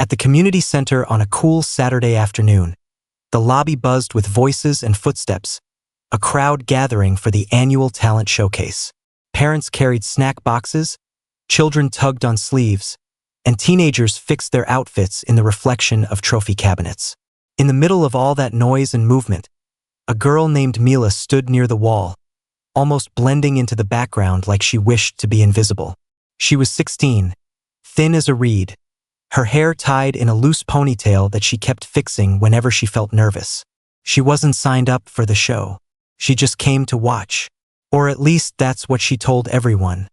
At the community center on a cool Saturday afternoon, the lobby buzzed with voices and footsteps, a crowd gathering for the annual talent showcase. Parents carried snack boxes, children tugged on sleeves, and teenagers fixed their outfits in the reflection of trophy cabinets. In the middle of all that noise and movement, a girl named Mila stood near the wall, almost blending into the background like she wished to be invisible. She was 16, thin as a reed, her hair tied in a loose ponytail that she kept fixing whenever she felt nervous. She wasn't signed up for the show. She just came to watch. Or at least that's what she told everyone,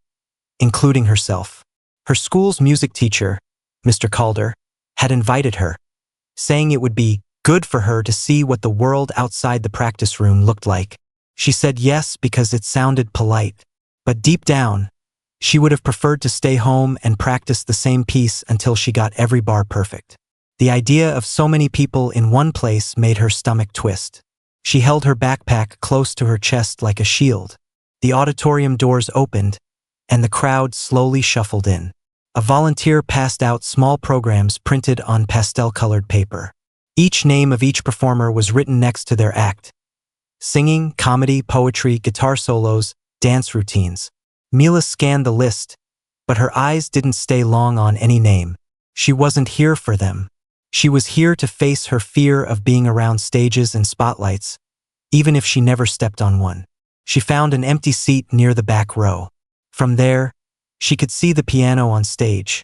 including herself. Her school's music teacher, Mr. Calder, had invited her, saying it would be good for her to see what the world outside the practice room looked like. She said yes because it sounded polite, but deep down, she would have preferred to stay home and practice the same piece until she got every bar perfect. The idea of so many people in one place made her stomach twist. She held her backpack close to her chest like a shield. The auditorium doors opened, and the crowd slowly shuffled in. A volunteer passed out small programs printed on pastel-colored paper. Each name of each performer was written next to their act. Singing, comedy, poetry, guitar solos, dance routines. Mila scanned the list, but her eyes didn't stay long on any name. She wasn't here for them. She was here to face her fear of being around stages and spotlights, even if she never stepped on one. She found an empty seat near the back row. From there, she could see the piano on stage.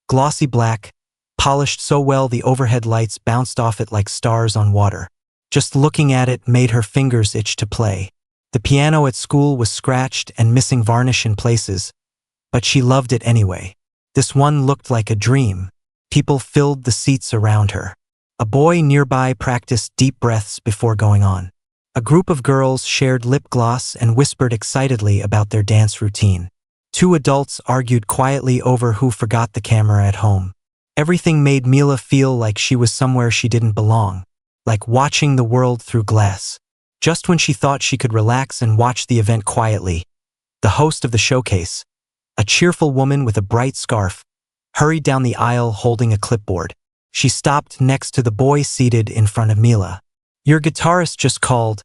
Glossy black, polished so well the overhead lights bounced off it like stars on water. Just looking at it made her fingers itch to play. The piano at school was scratched and missing varnish in places, but she loved it anyway. This one looked like a dream. People filled the seats around her. A boy nearby practiced deep breaths before going on. A group of girls shared lip gloss and whispered excitedly about their dance routine. Two adults argued quietly over who forgot the camera at home. Everything made Mila feel like she was somewhere she didn't belong, like watching the world through glass. Just when she thought she could relax and watch the event quietly, the host of the showcase, a cheerful woman with a bright scarf, hurried down the aisle holding a clipboard. She stopped next to the boy seated in front of Mila. "Your guitarist just called,"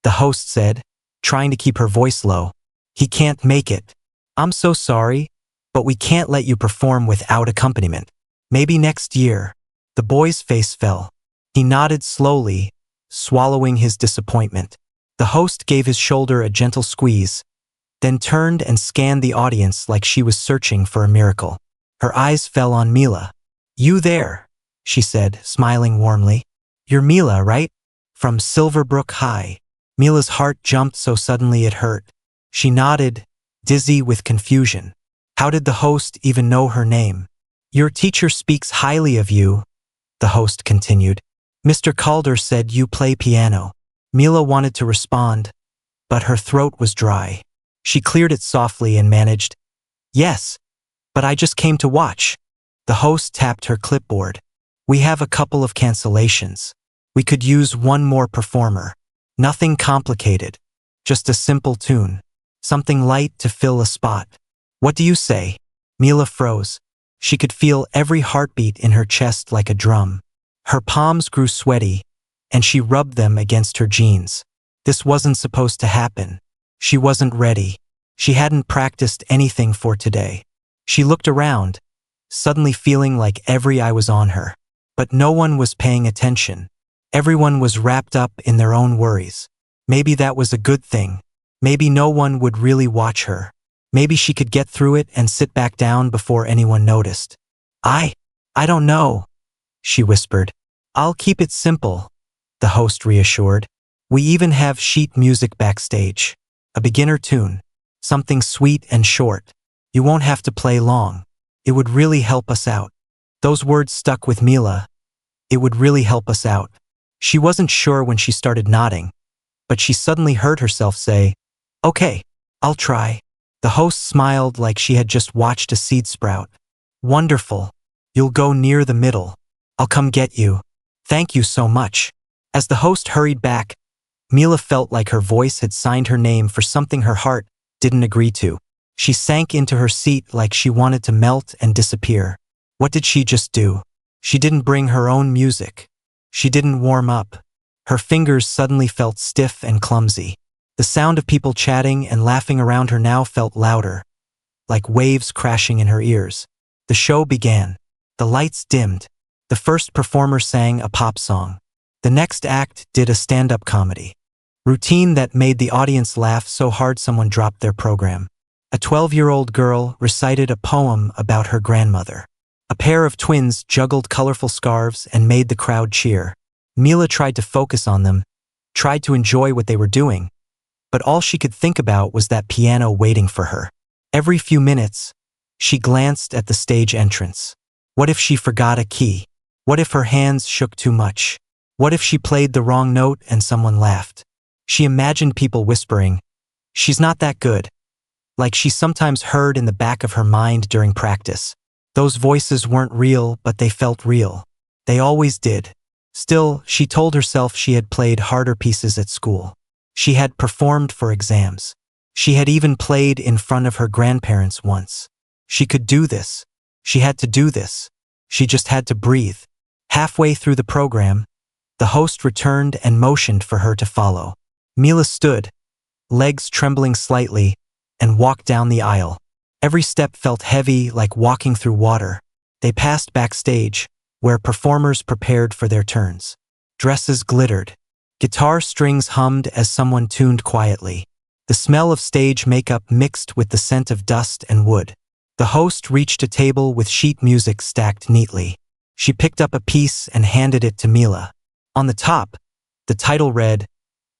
the host said, trying to keep her voice low. "He can't make it. I'm so sorry, but we can't let you perform without accompaniment. Maybe next year." The boy's face fell. He nodded slowly, swallowing his disappointment. The host gave his shoulder a gentle squeeze, then turned and scanned the audience like she was searching for a miracle. Her eyes fell on Mila. "You there," she said, smiling warmly. "You're Mila, right? From Silverbrook High." Mila's heart jumped so suddenly it hurt. She nodded, dizzy with confusion. How did the host even know her name? "Your teacher speaks highly of you," the host continued. "Mr. Calder said you play piano." Mila wanted to respond, but her throat was dry. She cleared it softly and managed, "Yes, but I just came to watch." The host tapped her clipboard. "We have a couple of cancellations. We could use one more performer. Nothing complicated, just a simple tune. Something light to fill a spot. What do you say?" Mila froze. She could feel every heartbeat in her chest like a drum. Her palms grew sweaty, and she rubbed them against her jeans. This wasn't supposed to happen. She wasn't ready. She hadn't practiced anything for today. She looked around, suddenly feeling like every eye was on her. But no one was paying attention. Everyone was wrapped up in their own worries. Maybe that was a good thing. Maybe no one would really watch her. Maybe she could get through it and sit back down before anyone noticed. I don't know," she whispered. "I'll keep it simple," the host reassured. "We even have sheet music backstage. A beginner tune. Something sweet and short. You won't have to play long. It would really help us out." Those words stuck with Mila. It would really help us out. She wasn't sure when she started nodding, but she suddenly heard herself say, "Okay, I'll try." The host smiled like she had just watched a seed sprout. "Wonderful. You'll go near the middle. I'll come get you. Thank you so much." As the host hurried back, Mila felt like her voice had signed her name for something her heart didn't agree to. She sank into her seat like she wanted to melt and disappear. What did she just do? She didn't bring her own music. She didn't warm up. Her fingers suddenly felt stiff and clumsy. The sound of people chatting and laughing around her now felt louder, like waves crashing in her ears. The show began. The lights dimmed. The first performer sang a pop song. The next act did a stand-up comedy. Routine that made the audience laugh so hard someone dropped their program. A 12-year-old girl recited a poem about her grandmother. A pair of twins juggled colorful scarves and made the crowd cheer. Mila tried to focus on them, tried to enjoy what they were doing, but all she could think about was that piano waiting for her. Every few minutes, she glanced at the stage entrance. What if she forgot a key? What if her hands shook too much? What if she played the wrong note and someone laughed? She imagined people whispering, "She's not that good," like she sometimes heard in the back of her mind during practice. Those voices weren't real, but they felt real. They always did. Still, she told herself she had played harder pieces at school. She had performed for exams. She had even played in front of her grandparents once. She could do this. She had to do this. She just had to breathe. Halfway through the program, the host returned and motioned for her to follow. Mila stood, legs trembling slightly, and walked down the aisle. Every step felt heavy, like walking through water. They passed backstage, where performers prepared for their turns. Dresses glittered. Guitar strings hummed as someone tuned quietly. The smell of stage makeup mixed with the scent of dust and wood. The host reached a table with sheet music stacked neatly. She picked up a piece and handed it to Mila. On the top, the title read,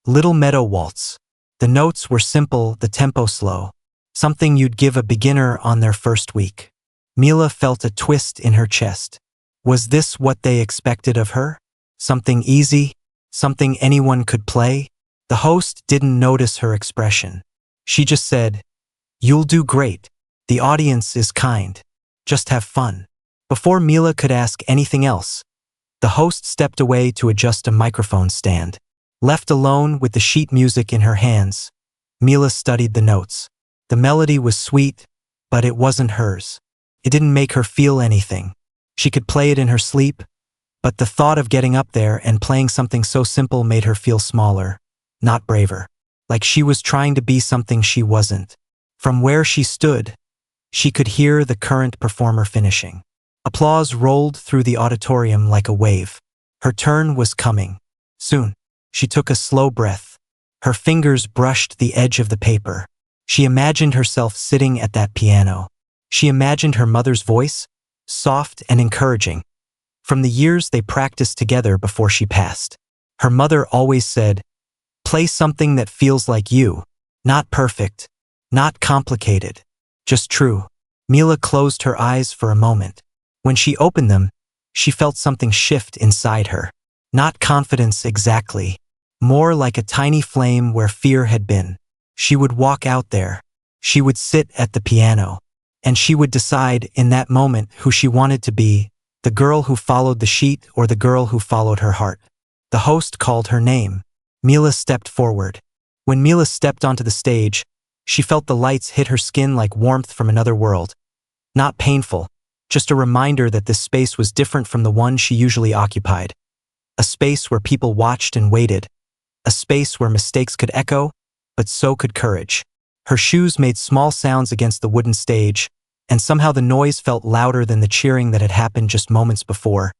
"Little Meadow Waltz." The notes were simple, the tempo slow. Something you'd give a beginner on their first week. Mila felt a twist in her chest. Was this what they expected of her? Something easy? Something anyone could play? The host didn't notice her expression. She just said, "You'll do great. The audience is kind. Just have fun." Before Mila could ask anything else, the host stepped away to adjust a microphone stand. Left alone with the sheet music in her hands, Mila studied the notes. The melody was sweet, but it wasn't hers. It didn't make her feel anything. She could play it in her sleep, but the thought of getting up there and playing something so simple made her feel smaller, not braver. Like she was trying to be something she wasn't. From where she stood, she could hear the current performer finishing. Applause rolled through the auditorium like a wave. Her turn was coming. Soon. She took a slow breath. Her fingers brushed the edge of the paper. She imagined herself sitting at that piano. She imagined her mother's voice, soft and encouraging, from the years they practiced together before she passed. Her mother always said, "Play something that feels like you. Not perfect, not complicated, just true." Mila closed her eyes for a moment. When she opened them, she felt something shift inside her. Not confidence exactly, more like a tiny flame where fear had been. She would walk out there. She would sit at the piano. And she would decide in that moment who she wanted to be, the girl who followed the sheet or the girl who followed her heart. The host called her name. Mila stepped forward. When Mila stepped onto the stage, she felt the lights hit her skin like warmth from another world. Not painful, just a reminder that this space was different from the one she usually occupied. A space where people watched and waited. A space where mistakes could echo, but so could courage. Her shoes made small sounds against the wooden stage, and somehow the noise felt louder than the cheering that had happened just moments before.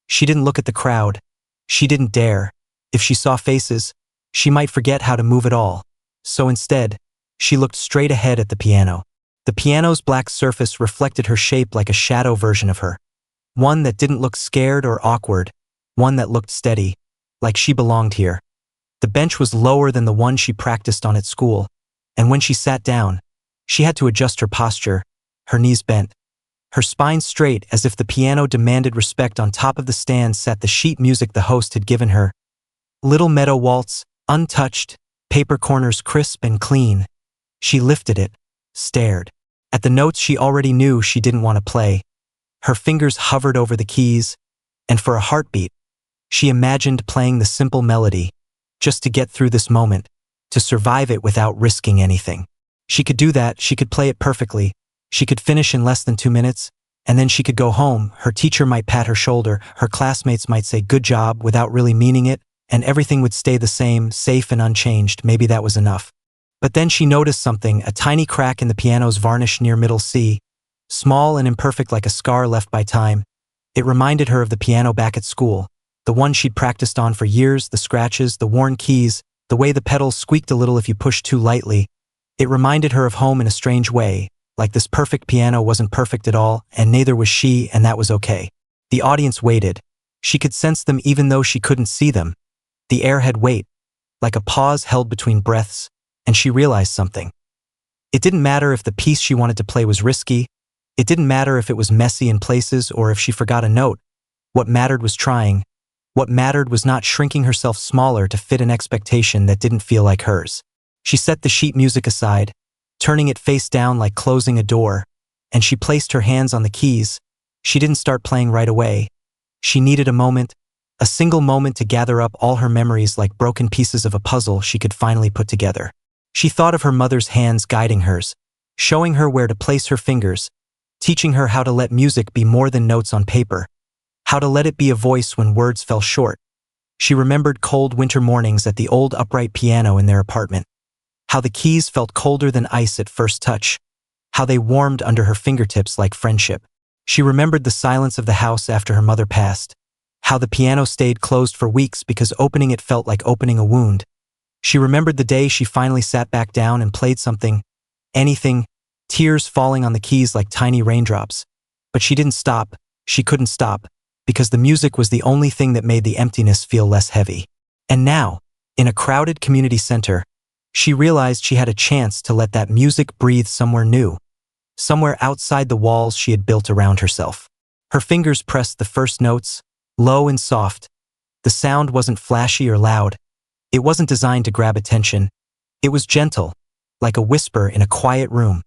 She didn't look at the crowd. She didn't dare. If she saw faces, she might forget how to move at all. So instead, she looked straight ahead at the piano. The piano's black surface reflected her shape like a shadow version of her. One that didn't look scared or awkward, one that looked steady, like she belonged here. The bench was lower than the one she practiced on at school, and when she sat down, she had to adjust her posture, her knees bent, her spine straight as if the piano demanded respect. On top of the stand sat the sheet music the host had given her. Little Meadow Waltz, untouched, paper corners crisp and clean. She lifted it, stared. At the notes she already knew she didn't want to play. Her fingers hovered over the keys, and for a heartbeat, she imagined playing the simple melody, just to get through this moment, to survive it without risking anything. She could do that, she could play it perfectly, she could finish in less than 2 minutes, And then she could go home, her teacher might pat her shoulder, her classmates might say good job without really meaning it, and everything would stay the same, safe and unchanged. Maybe that was enough. But then she noticed something, a tiny crack in the piano's varnish near middle C, small and imperfect like a scar left by time. It reminded her of the piano back at school, the one she'd practiced on for years, the scratches, the worn keys, the way the pedals squeaked a little if you pushed too lightly. It reminded her of home in a strange way, like this perfect piano wasn't perfect at all, and neither was she, and that was okay. The audience waited. She could sense them even though she couldn't see them. The air had weight, like a pause held between breaths, and she realized something. It didn't matter if the piece she wanted to play was risky. It didn't matter if it was messy in places or if she forgot a note. What mattered was trying. What mattered was not shrinking herself smaller to fit an expectation that didn't feel like hers. She set the sheet music aside, turning it face down like closing a door, and she placed her hands on the keys. She didn't start playing right away. She needed a moment, a single moment to gather up all her memories like broken pieces of a puzzle she could finally put together. She thought of her mother's hands guiding hers, showing her where to place her fingers, teaching her how to let music be more than notes on paper, how to let it be a voice when words fell short. She remembered cold winter mornings at the old upright piano in their apartment, how the keys felt colder than ice at first touch, how they warmed under her fingertips like friendship. She remembered the silence of the house after her mother passed, how the piano stayed closed for weeks because opening it felt like opening a wound. She remembered the day she finally sat back down and played something, anything, tears falling on the keys like tiny raindrops. But she didn't stop, she couldn't stop, because the music was the only thing that made the emptiness feel less heavy. And now, in a crowded community center, she realized she had a chance to let that music breathe somewhere new, somewhere outside the walls she had built around herself. Her fingers pressed the first notes, low and soft. The sound wasn't flashy or loud. It wasn't designed to grab attention. It was gentle, like a whisper in a quiet room,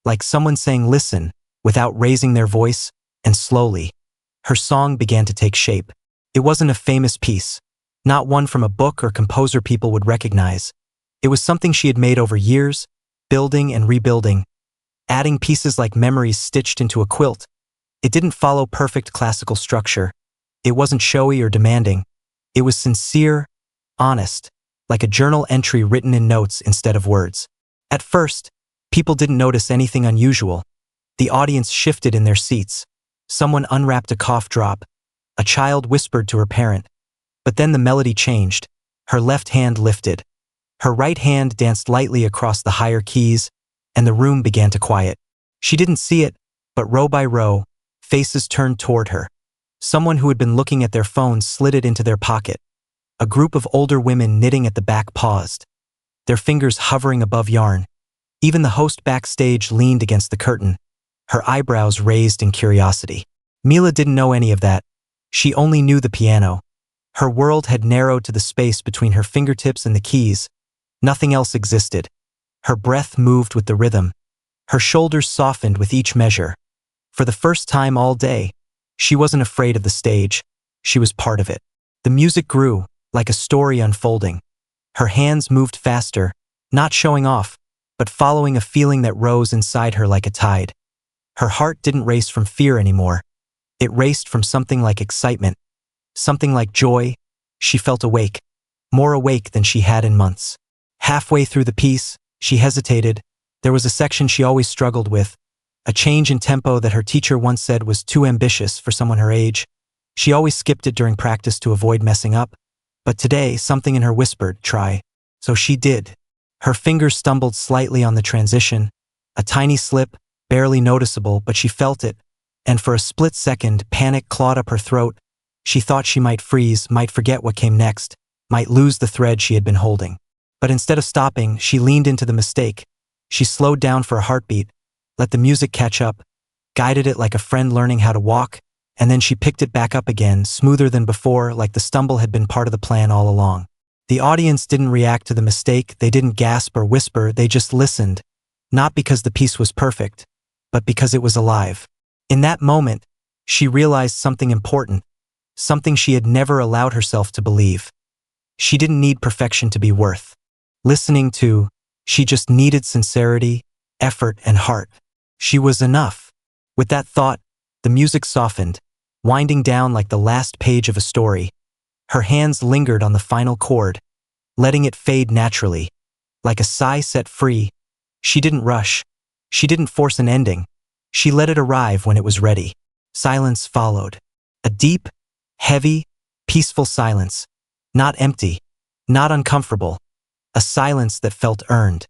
like someone saying listen without raising their voice, and slowly, her song began to take shape. It wasn't a famous piece, not one from a book or composer people would recognize. It was something she had made over years, building and rebuilding, adding pieces like memories stitched into a quilt. It didn't follow perfect classical structure. It wasn't showy or demanding. It was sincere, honest, like a journal entry written in notes instead of words. At first, people didn't notice anything unusual. The audience shifted in their seats. Someone unwrapped a cough drop. A child whispered to her parent. But then the melody changed. Her left hand lifted. Her right hand danced lightly across the higher keys, and the room began to quiet. She didn't see it, but row by row, faces turned toward her. Someone who had been looking at their phones slid it into their pocket. A group of older women knitting at the back paused, their fingers hovering above yarn. Even the host backstage leaned against the curtain, her eyebrows raised in curiosity. Mila didn't know any of that. She only knew the piano. Her world had narrowed to the space between her fingertips and the keys. Nothing else existed. Her breath moved with the rhythm. Her shoulders softened with each measure. For the first time all day, she wasn't afraid of the stage. She was part of it. The music grew, like a story unfolding. Her hands moved faster, not showing off, but following a feeling that rose inside her like a tide. Her heart didn't race from fear anymore. It raced from something like excitement, something like joy. She felt awake, more awake than she had in months. Halfway through the piece, she hesitated. There was a section she always struggled with, a change in tempo that her teacher once said was too ambitious for someone her age. She always skipped it during practice to avoid messing up. But today, something in her whispered, try. So she did. Her fingers stumbled slightly on the transition, a tiny slip, barely noticeable, but she felt it. And for a split second, panic clawed up her throat. She thought she might freeze, might forget what came next, might lose the thread she had been holding. But instead of stopping, she leaned into the mistake. She slowed down for a heartbeat, let the music catch up, guided it like a friend learning how to walk, and then she picked it back up again, smoother than before, like the stumble had been part of the plan all along. The audience didn't react to the mistake, they didn't gasp or whisper, they just listened, not because the piece was perfect, but because it was alive. In that moment, she realized something important, something she had never allowed herself to believe. She didn't need perfection to be worth listening to. She just needed sincerity, effort, and heart. She was enough. With that thought, The music softened, winding down like the last page of a story. Her hands lingered on the final chord, letting it fade naturally, like a sigh set free. She didn't rush. She didn't force an ending. She let it arrive when it was ready. Silence followed. A deep, heavy, peaceful silence. Not empty, not uncomfortable. A silence that felt earned,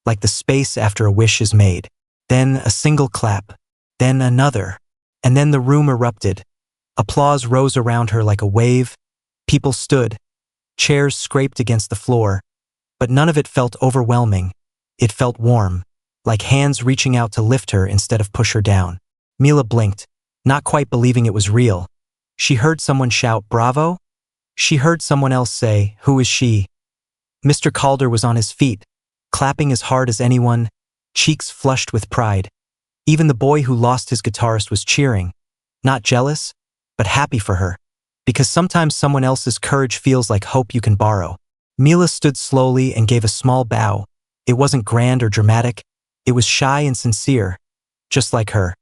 like the space after a wish is made. Then a single clap, then another, and then the room erupted. Applause rose around her like a wave. People stood. Chairs scraped against the floor, but none of it felt overwhelming. It felt warm, like hands reaching out to lift her instead of push her down. Mila blinked, not quite believing it was real. She heard someone shout, "Bravo?" She heard someone else say, "Who is she?" Mr. Calder was on his feet, clapping as hard as anyone, cheeks flushed with pride. Even the boy who lost his guitarist was cheering, not jealous, but happy for her, because sometimes someone else's courage feels like hope you can borrow. Mila stood slowly and gave a small bow. It wasn't grand or dramatic. It was shy and sincere, just like her.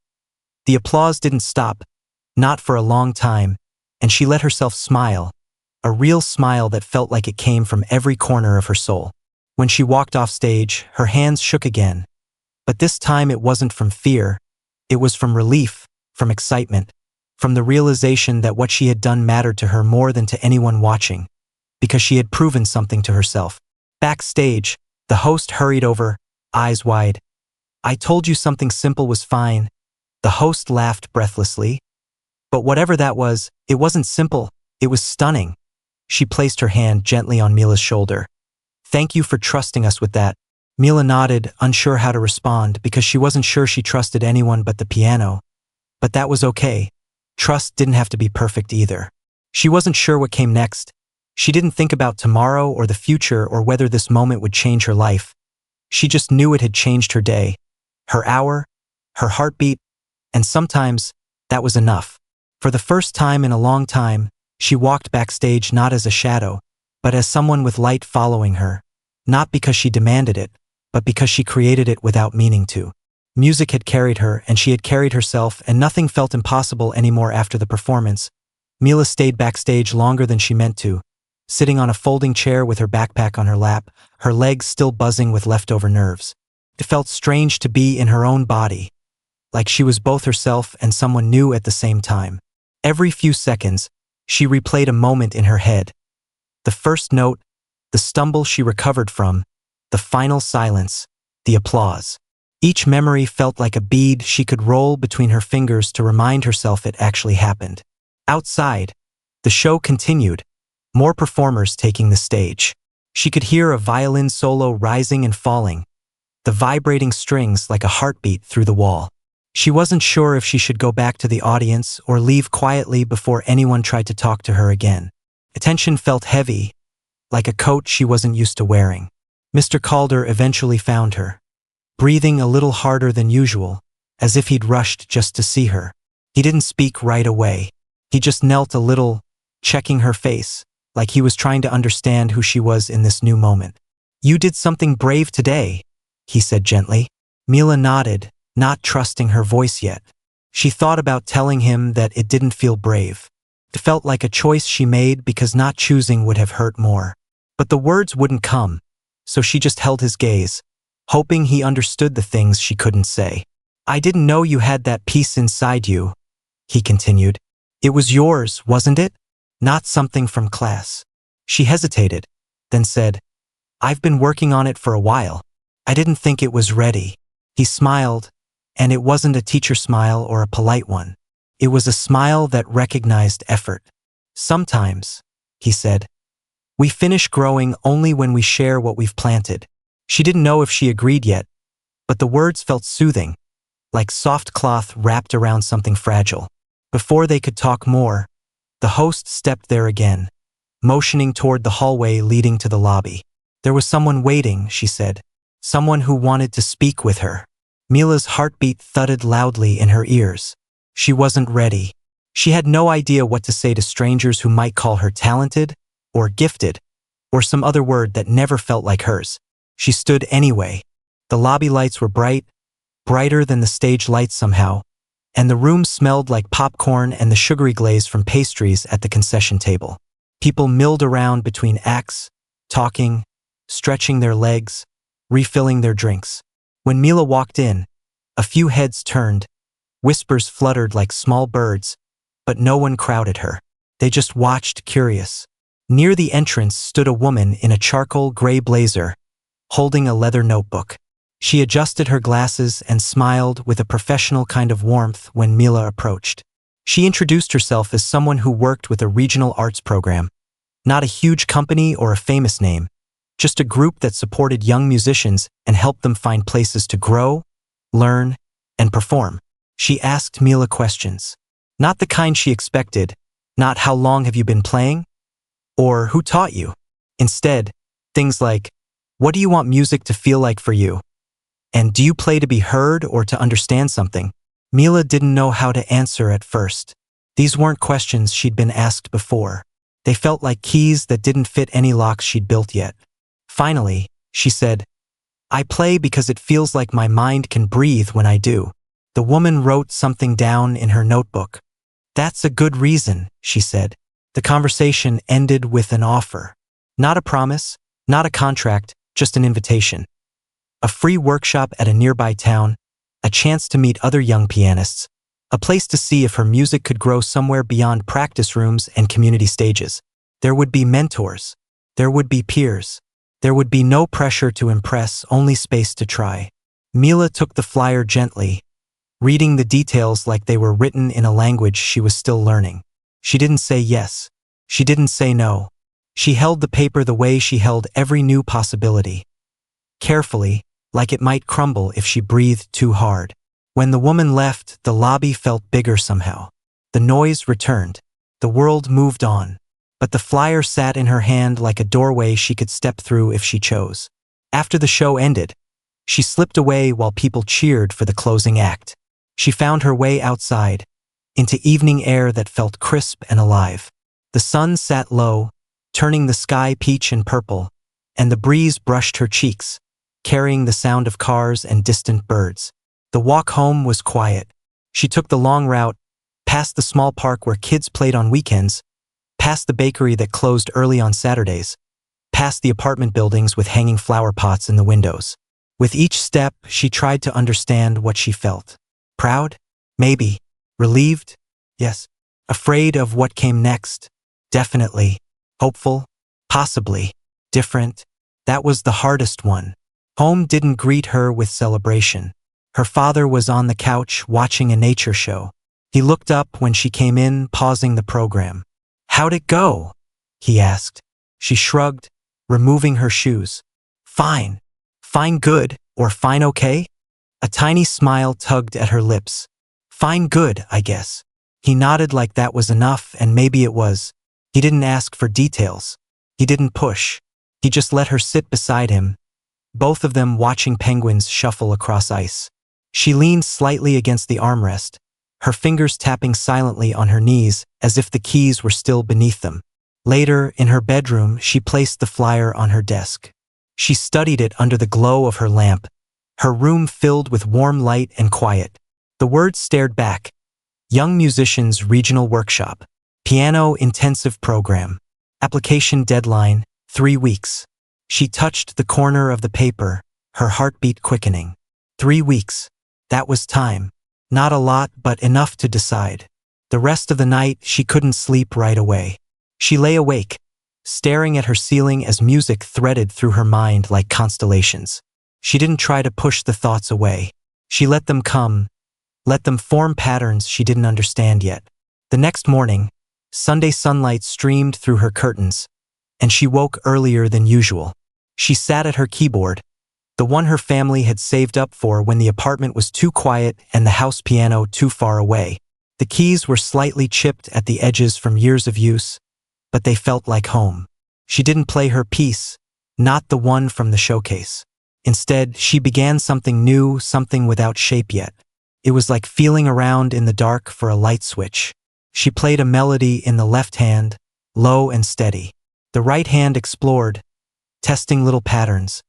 The applause didn't stop, not for a long time, and she let herself smile, a real smile that felt like it came from every corner of her soul. When she walked off stage, her hands shook again, but this time it wasn't from fear. It was from relief, from excitement, from the realization that what she had done mattered to her more than to anyone watching, because she had proven something to herself. Backstage, the host hurried over, eyes wide. "I told you something simple was fine." The host laughed breathlessly. But whatever that was, it wasn't simple, it was stunning. She placed her hand gently on Mila's shoulder. "Thank you for trusting us with that." Mila nodded, unsure how to respond, because she wasn't sure she trusted anyone but the piano. But that was okay. Trust didn't have to be perfect either. She wasn't sure what came next. She didn't think about tomorrow or the future or whether this moment would change her life. She just knew it had changed her day, her hour, her heartbeat, and sometimes that was enough. For the first time in a long time, she walked backstage not as a shadow, but as someone with light following her, not because she demanded it, but because she created it without meaning to. Music had carried her, and she had carried herself, and nothing felt impossible anymore after the performance. Mila stayed backstage longer than she meant to, sitting on a folding chair with her backpack on her lap, her legs still buzzing with leftover nerves. It felt strange to be in her own body, like she was both herself and someone new at the same time. Every few seconds, she replayed a moment in her head. The first note, the stumble she recovered from, the final silence, the applause. Each memory felt like a bead she could roll between her fingers to remind herself it actually happened. Outside, the show continued, more performers taking the stage. She could hear a violin solo rising and falling, the vibrating strings like a heartbeat through the wall. She wasn't sure if she should go back to the audience or leave quietly before anyone tried to talk to her again. Attention felt heavy, like a coat she wasn't used to wearing. Mr. Calder eventually found her, breathing a little harder than usual, as if he'd rushed just to see her. He didn't speak right away. He just knelt a little, checking her face, like he was trying to understand who she was in this new moment. "You did something brave today," he said gently. Mila nodded, not trusting her voice yet. She thought about telling him that it didn't feel brave. It felt like a choice she made because not choosing would have hurt more. But the words wouldn't come, so she just held his gaze, hoping he understood the things she couldn't say. "I didn't know you had that piece inside you," he continued. "It was yours, wasn't it? Not something from class." She hesitated, then said, "I've been working on it for a while. I didn't think it was ready." He smiled, and it wasn't a teacher smile or a polite one. It was a smile that recognized effort. "Sometimes," he said, "we finish growing only when we share what we've planted." She didn't know if she agreed yet, but the words felt soothing, like soft cloth wrapped around something fragile. Before they could talk more, the host stepped there again, motioning toward the hallway leading to the lobby. There was someone waiting, she said, someone who wanted to speak with her. Mila's heartbeat thudded loudly in her ears. She wasn't ready. She had no idea what to say to strangers who might call her talented, or gifted, or some other word that never felt like hers. She stood anyway. The lobby lights were bright, brighter than the stage lights somehow, and the room smelled like popcorn and the sugary glaze from pastries at the concession table. People milled around between acts, talking, stretching their legs, refilling their drinks. When Mila walked in, a few heads turned, whispers fluttered like small birds, but no one crowded her. They just watched, curious. Near the entrance stood a woman in a charcoal gray blazer, holding a leather notebook. She adjusted her glasses and smiled with a professional kind of warmth when Mila approached. She introduced herself as someone who worked with a regional arts program. Not a huge company or a famous name, just a group that supported young musicians and helped them find places to grow, learn, and perform. She asked Mila questions. Not the kind she expected, not how long have you been playing, or who taught you. Instead, things like, what do you want music to feel like for you? And do you play to be heard or to understand something? Mila didn't know how to answer at first. These weren't questions she'd been asked before. They felt like keys that didn't fit any locks she'd built yet. Finally, she said, I play because it feels like my mind can breathe when I do. The woman wrote something down in her notebook. That's a good reason, she said. The conversation ended with an offer. Not a promise, not a contract, just an invitation. A free workshop at a nearby town, a chance to meet other young pianists, a place to see if her music could grow somewhere beyond practice rooms and community stages. There would be mentors. There would be peers. There would be no pressure to impress, only space to try. Mila took the flyer gently, reading the details like they were written in a language she was still learning. She didn't say yes. She didn't say no. She held the paper the way she held every new possibility. Carefully, like it might crumble if she breathed too hard. When the woman left, the lobby felt bigger somehow. The noise returned. The world moved on. But the flyer sat in her hand like a doorway she could step through if she chose. After the show ended, she slipped away while people cheered for the closing act. She found her way outside, into evening air that felt crisp and alive. The sun sat low, turning the sky peach and purple, and the breeze brushed her cheeks, carrying the sound of cars and distant birds. The walk home was quiet. She took the long route, past the small park where kids played on weekends, past the bakery that closed early on Saturdays, past the apartment buildings with hanging flower pots in the windows. With each step, she tried to understand what she felt. Proud? Maybe. Relieved? Yes. Afraid of what came next? Definitely. Hopeful? Possibly. Different? That was the hardest one. Home didn't greet her with celebration. Her father was on the couch watching a nature show. He looked up when she came in, pausing the program. How'd it go? He asked. She shrugged, removing her shoes. Fine. Fine good, or fine okay? A tiny smile tugged at her lips. Fine good, I guess. He nodded like that was enough, and maybe it was. He didn't ask for details. He didn't push. He just let her sit beside him, both of them watching penguins shuffle across ice. She leaned slightly against the armrest, her fingers tapping silently on her knees as if the keys were still beneath them. Later, in her bedroom, she placed the flyer on her desk. She studied it under the glow of her lamp, her room filled with warm light and quiet. The words stared back. Young Musicians Regional Workshop. Piano Intensive Program. Application deadline, 3 weeks. She touched the corner of the paper, her heartbeat quickening. 3 weeks. That was time. Not a lot, but enough to decide. The rest of the night, she couldn't sleep right away. She lay awake, staring at her ceiling as music threaded through her mind like constellations. She didn't try to push the thoughts away. She let them come, let them form patterns she didn't understand yet. The next morning, Sunday sunlight streamed through her curtains, and she woke earlier than usual. She sat at her keyboard, the one her family had saved up for when the apartment was too quiet and the house piano too far away. The keys were slightly chipped at the edges from years of use, but they felt like home. She didn't play her piece, not the one from the showcase. Instead, she began something new, something without shape yet. It was like feeling around in the dark for a light switch. She played a melody in the left hand, low and steady. The right hand explored, testing little patterns,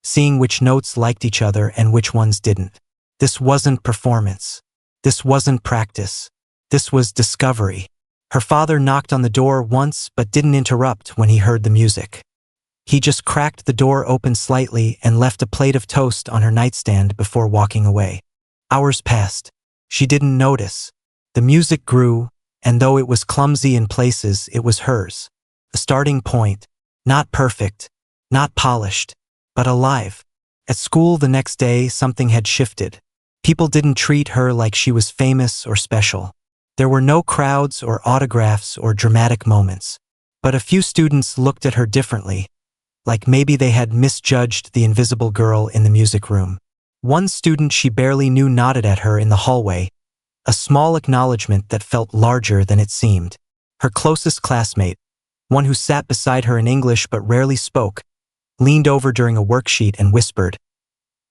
seeing which notes liked each other and which ones didn't. This wasn't performance. This wasn't practice. This was discovery. Her father knocked on the door once but didn't interrupt when he heard the music. He just cracked the door open slightly and left a plate of toast on her nightstand before walking away. Hours passed. She didn't notice. The music grew, and though it was clumsy in places, it was hers. A starting point. Not perfect, not polished, but alive. At school the next day, something had shifted. People didn't treat her like she was famous or special. There were no crowds or autographs or dramatic moments. But a few students looked at her differently, like maybe they had misjudged the invisible girl in the music room. One student she barely knew nodded at her in the hallway, a small acknowledgement that felt larger than it seemed. Her closest classmate, one who sat beside her in English but rarely spoke, leaned over during a worksheet and whispered,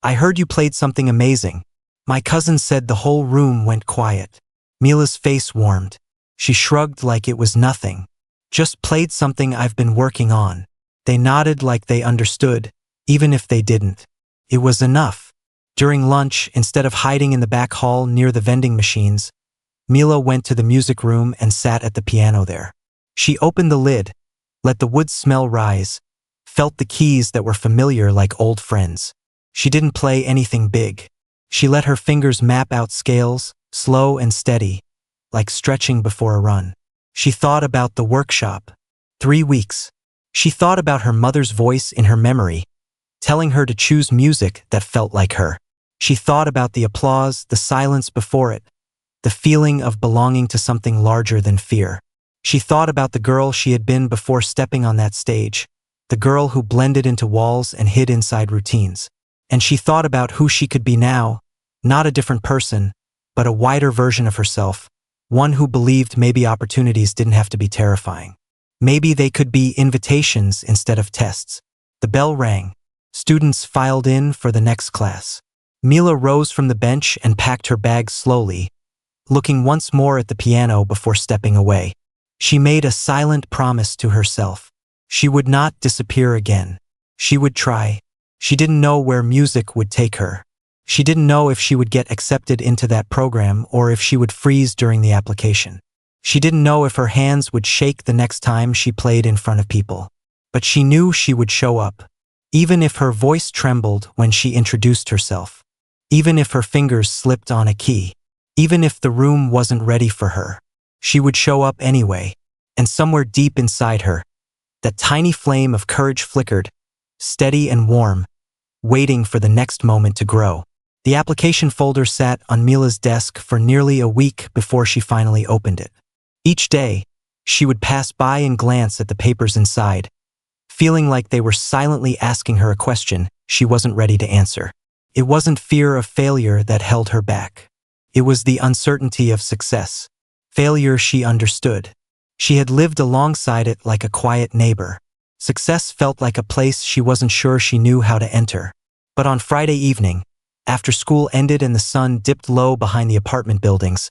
"I heard you played something amazing." My cousin said. The whole room went quiet. Mila's face warmed. She shrugged like it was nothing. "Just played something I've been working on." They nodded like they understood, even if they didn't. It was enough. During lunch, instead of hiding in the back hall near the vending machines, Mila went to the music room and sat at the piano there. She opened the lid, let the wood smell rise, felt the keys that were familiar like old friends. She didn't play anything big. She let her fingers map out scales, slow and steady, like stretching before a run. She thought about the workshop. 3 weeks. She thought about her mother's voice in her memory, telling her to choose music that felt like her. She thought about the applause, the silence before it, the feeling of belonging to something larger than fear. She thought about the girl she had been before stepping on that stage, the girl who blended into walls and hid inside routines. And she thought about who she could be now, not a different person, but a wider version of herself, one who believed maybe opportunities didn't have to be terrifying. Maybe they could be invitations instead of tests. The bell rang. Students filed in for the next class. Mila rose from the bench and packed her bag slowly, looking once more at the piano before stepping away. She made a silent promise to herself. She would not disappear again. She would try. She didn't know where music would take her. She didn't know if she would get accepted into that program or if she would freeze during the application. She didn't know if her hands would shake the next time she played in front of people. But she knew she would show up, even if her voice trembled when she introduced herself, even if her fingers slipped on a key, even if the room wasn't ready for her. She would show up anyway, and somewhere deep inside her, that tiny flame of courage flickered, steady and warm, waiting for the next moment to grow. The application folder sat on Mila's desk for nearly a week before she finally opened it. Each day, she would pass by and glance at the papers inside, feeling like they were silently asking her a question she wasn't ready to answer. It wasn't fear of failure that held her back. It was the uncertainty of success. Failure she understood. She had lived alongside it like a quiet neighbor. Success felt like a place she wasn't sure she knew how to enter. But on Friday evening, after school ended and the sun dipped low behind the apartment buildings,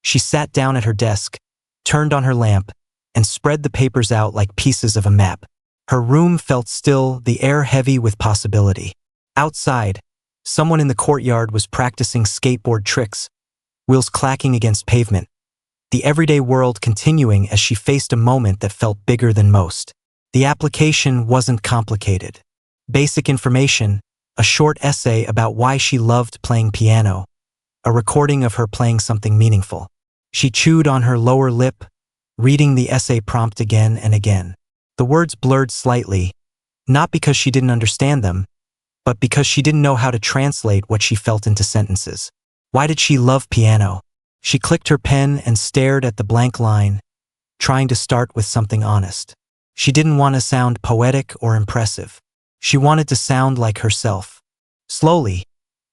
she sat down at her desk, turned on her lamp, and spread the papers out like pieces of a map. Her room felt still, the air heavy with possibility. Outside, someone in the courtyard was practicing skateboard tricks, wheels clacking against pavement, the everyday world continuing as she faced a moment that felt bigger than most. The application wasn't complicated. Basic information, a short essay about why she loved playing piano, a recording of her playing something meaningful. She chewed on her lower lip, reading the essay prompt again and again. The words blurred slightly, not because she didn't understand them, but because she didn't know how to translate what she felt into sentences. Why did she love piano? She clicked her pen and stared at the blank line, trying to start with something honest. She didn't want to sound poetic or impressive. She wanted to sound like herself. Slowly,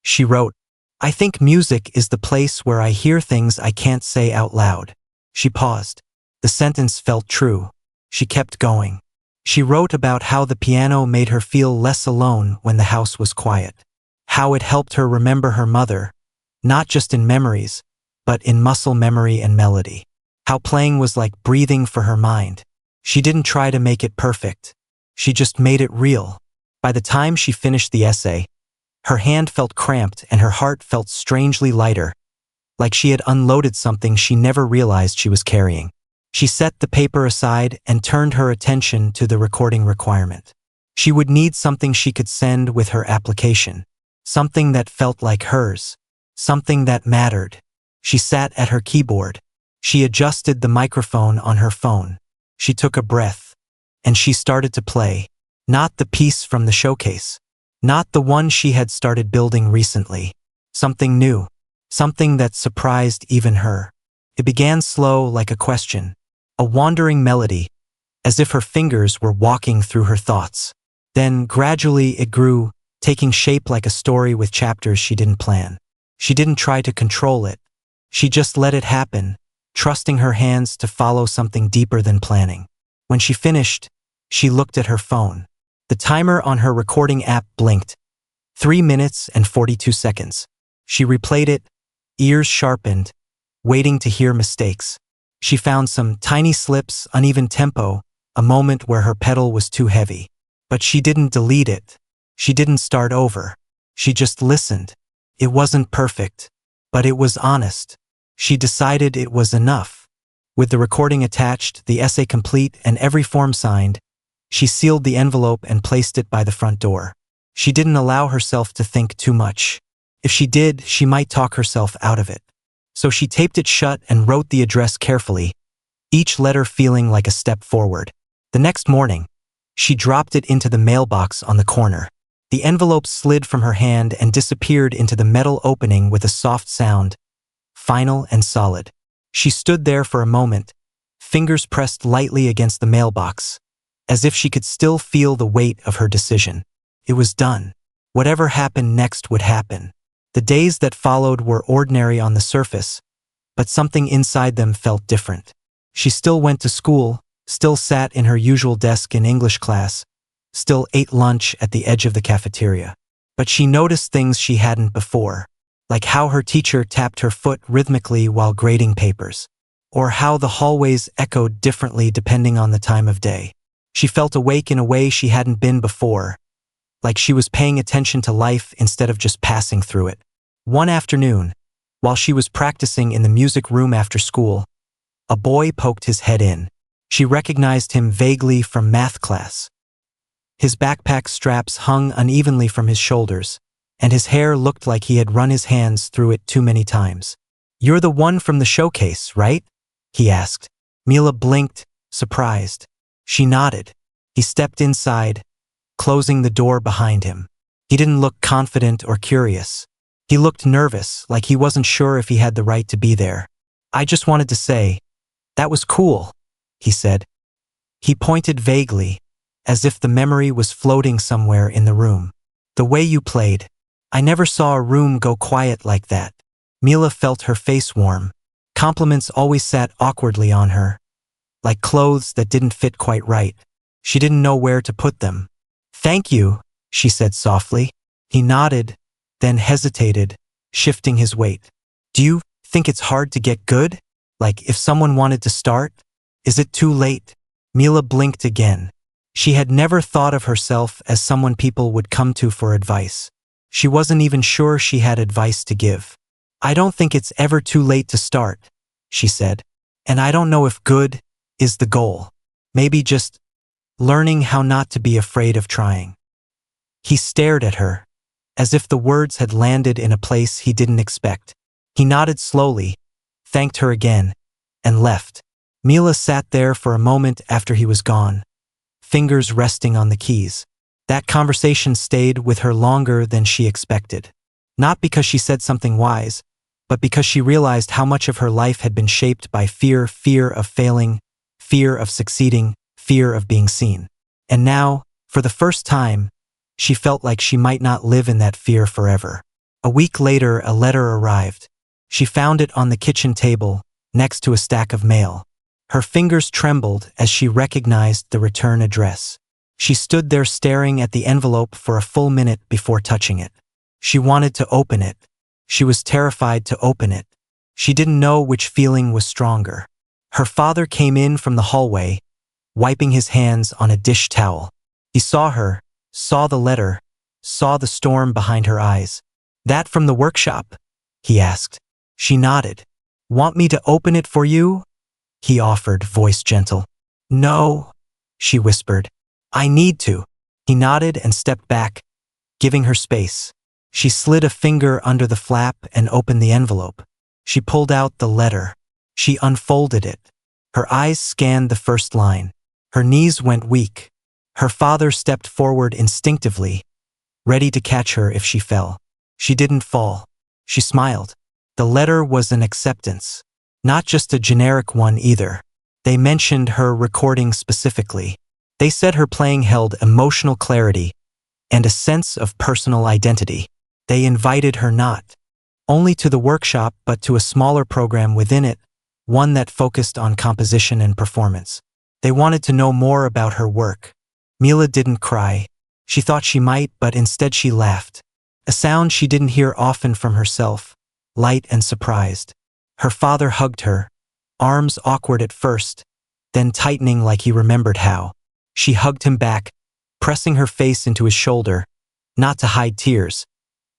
she wrote, "I think music is the place where I hear things I can't say out loud." She paused. The sentence felt true. She kept going. She wrote about how the piano made her feel less alone when the house was quiet. How it helped her remember her mother, not just in memories, but in muscle memory and melody. How playing was like breathing for her mind. She didn't try to make it perfect. She just made it real. By the time she finished the essay, her hand felt cramped and her heart felt strangely lighter, like she had unloaded something she never realized she was carrying. She set the paper aside and turned her attention to the recording requirement. She would need something she could send with her application, something that felt like hers, something that mattered. She sat at her keyboard. She adjusted the microphone on her phone. She took a breath, and she started to play. Not the piece from the showcase. Not the one she had started building recently. Something new. Something that surprised even her. It began slow like a question, a wandering melody, as if her fingers were walking through her thoughts. Then, gradually, it grew, taking shape like a story with chapters she didn't plan. She didn't try to control it. She just let it happen, trusting her hands to follow something deeper than planning. When she finished, she looked at her phone. The timer on her recording app blinked. 3 minutes and 42 seconds. She replayed it, ears sharpened, waiting to hear mistakes. She found some tiny slips, uneven tempo, a moment where her pedal was too heavy. But she didn't delete it. She didn't start over. She just listened. It wasn't perfect, but it was honest. She decided it was enough. With the recording attached, the essay complete, and every form signed, she sealed the envelope and placed it by the front door. She didn't allow herself to think too much. If she did, she might talk herself out of it. So she taped it shut and wrote the address carefully, each letter feeling like a step forward. The next morning, she dropped it into the mailbox on the corner. The envelope slid from her hand and disappeared into the metal opening with a soft sound, final and solid. She stood there for a moment, fingers pressed lightly against the mailbox, as if she could still feel the weight of her decision. It was done. Whatever happened next would happen. The days that followed were ordinary on the surface, but something inside them felt different. She still went to school, still sat in her usual desk in English class, still ate lunch at the edge of the cafeteria. But she noticed things she hadn't before, like how her teacher tapped her foot rhythmically while grading papers, or how the hallways echoed differently depending on the time of day. She felt awake in a way she hadn't been before, like she was paying attention to life instead of just passing through it. One afternoon, while she was practicing in the music room after school, a boy poked his head in. She recognized him vaguely from math class. His backpack straps hung unevenly from his shoulders, and his hair looked like he had run his hands through it too many times. "You're the one from the showcase, right?" he asked. Mila blinked, surprised. She nodded. He stepped inside, closing the door behind him. He didn't look confident or curious. He looked nervous, like he wasn't sure if he had the right to be there. "I just wanted to say, that was cool," he said. He pointed vaguely, as if the memory was floating somewhere in the room. "The way you played. I never saw a room go quiet like that." Mila felt her face warm. Compliments always sat awkwardly on her, like clothes that didn't fit quite right. She didn't know where to put them. "Thank you," she said softly. He nodded, then hesitated, shifting his weight. "Do you think it's hard to get good? Like if someone wanted to start? Is it too late?" Mila blinked again. She had never thought of herself as someone people would come to for advice. She wasn't even sure she had advice to give. "I don't think it's ever too late to start," she said. "And I don't know if good is the goal. Maybe just learning how not to be afraid of trying." He stared at her, as if the words had landed in a place he didn't expect. He nodded slowly, thanked her again, and left. Mila sat there for a moment after he was gone, fingers resting on the keys. That conversation stayed with her longer than she expected. Not because she said something wise, but because she realized how much of her life had been shaped by fear of failing, fear of succeeding, fear of being seen. And now, for the first time, she felt like she might not live in that fear forever. A week later, a letter arrived. She found it on the kitchen table, next to a stack of mail. Her fingers trembled as she recognized the return address. She stood there staring at the envelope for a full minute before touching it. She wanted to open it. She was terrified to open it. She didn't know which feeling was stronger. Her father came in from the hallway, wiping his hands on a dish towel. He saw her, saw the letter, saw the storm behind her eyes. "That from the workshop?" he asked. She nodded. Want me to open it for you? He offered, voice gentle. No, she whispered. I need to. He nodded and stepped back, giving her space. She slid a finger under the flap and opened the envelope. She pulled out the letter. She unfolded it. Her eyes scanned the first line. Her knees went weak. Her father stepped forward instinctively, ready to catch her if she fell. She didn't fall. She smiled. The letter was an acceptance. Not just a generic one either. They mentioned her recording specifically. They said her playing held emotional clarity and a sense of personal identity. They invited her not only to the workshop but to a smaller program within it, one that focused on composition and performance. They wanted to know more about her work. Mila didn't cry. She thought she might, but instead she laughed. A sound she didn't hear often from herself, light and surprised. Her father hugged her, arms awkward at first, then tightening like he remembered how. She hugged him back, pressing her face into his shoulder, not to hide tears,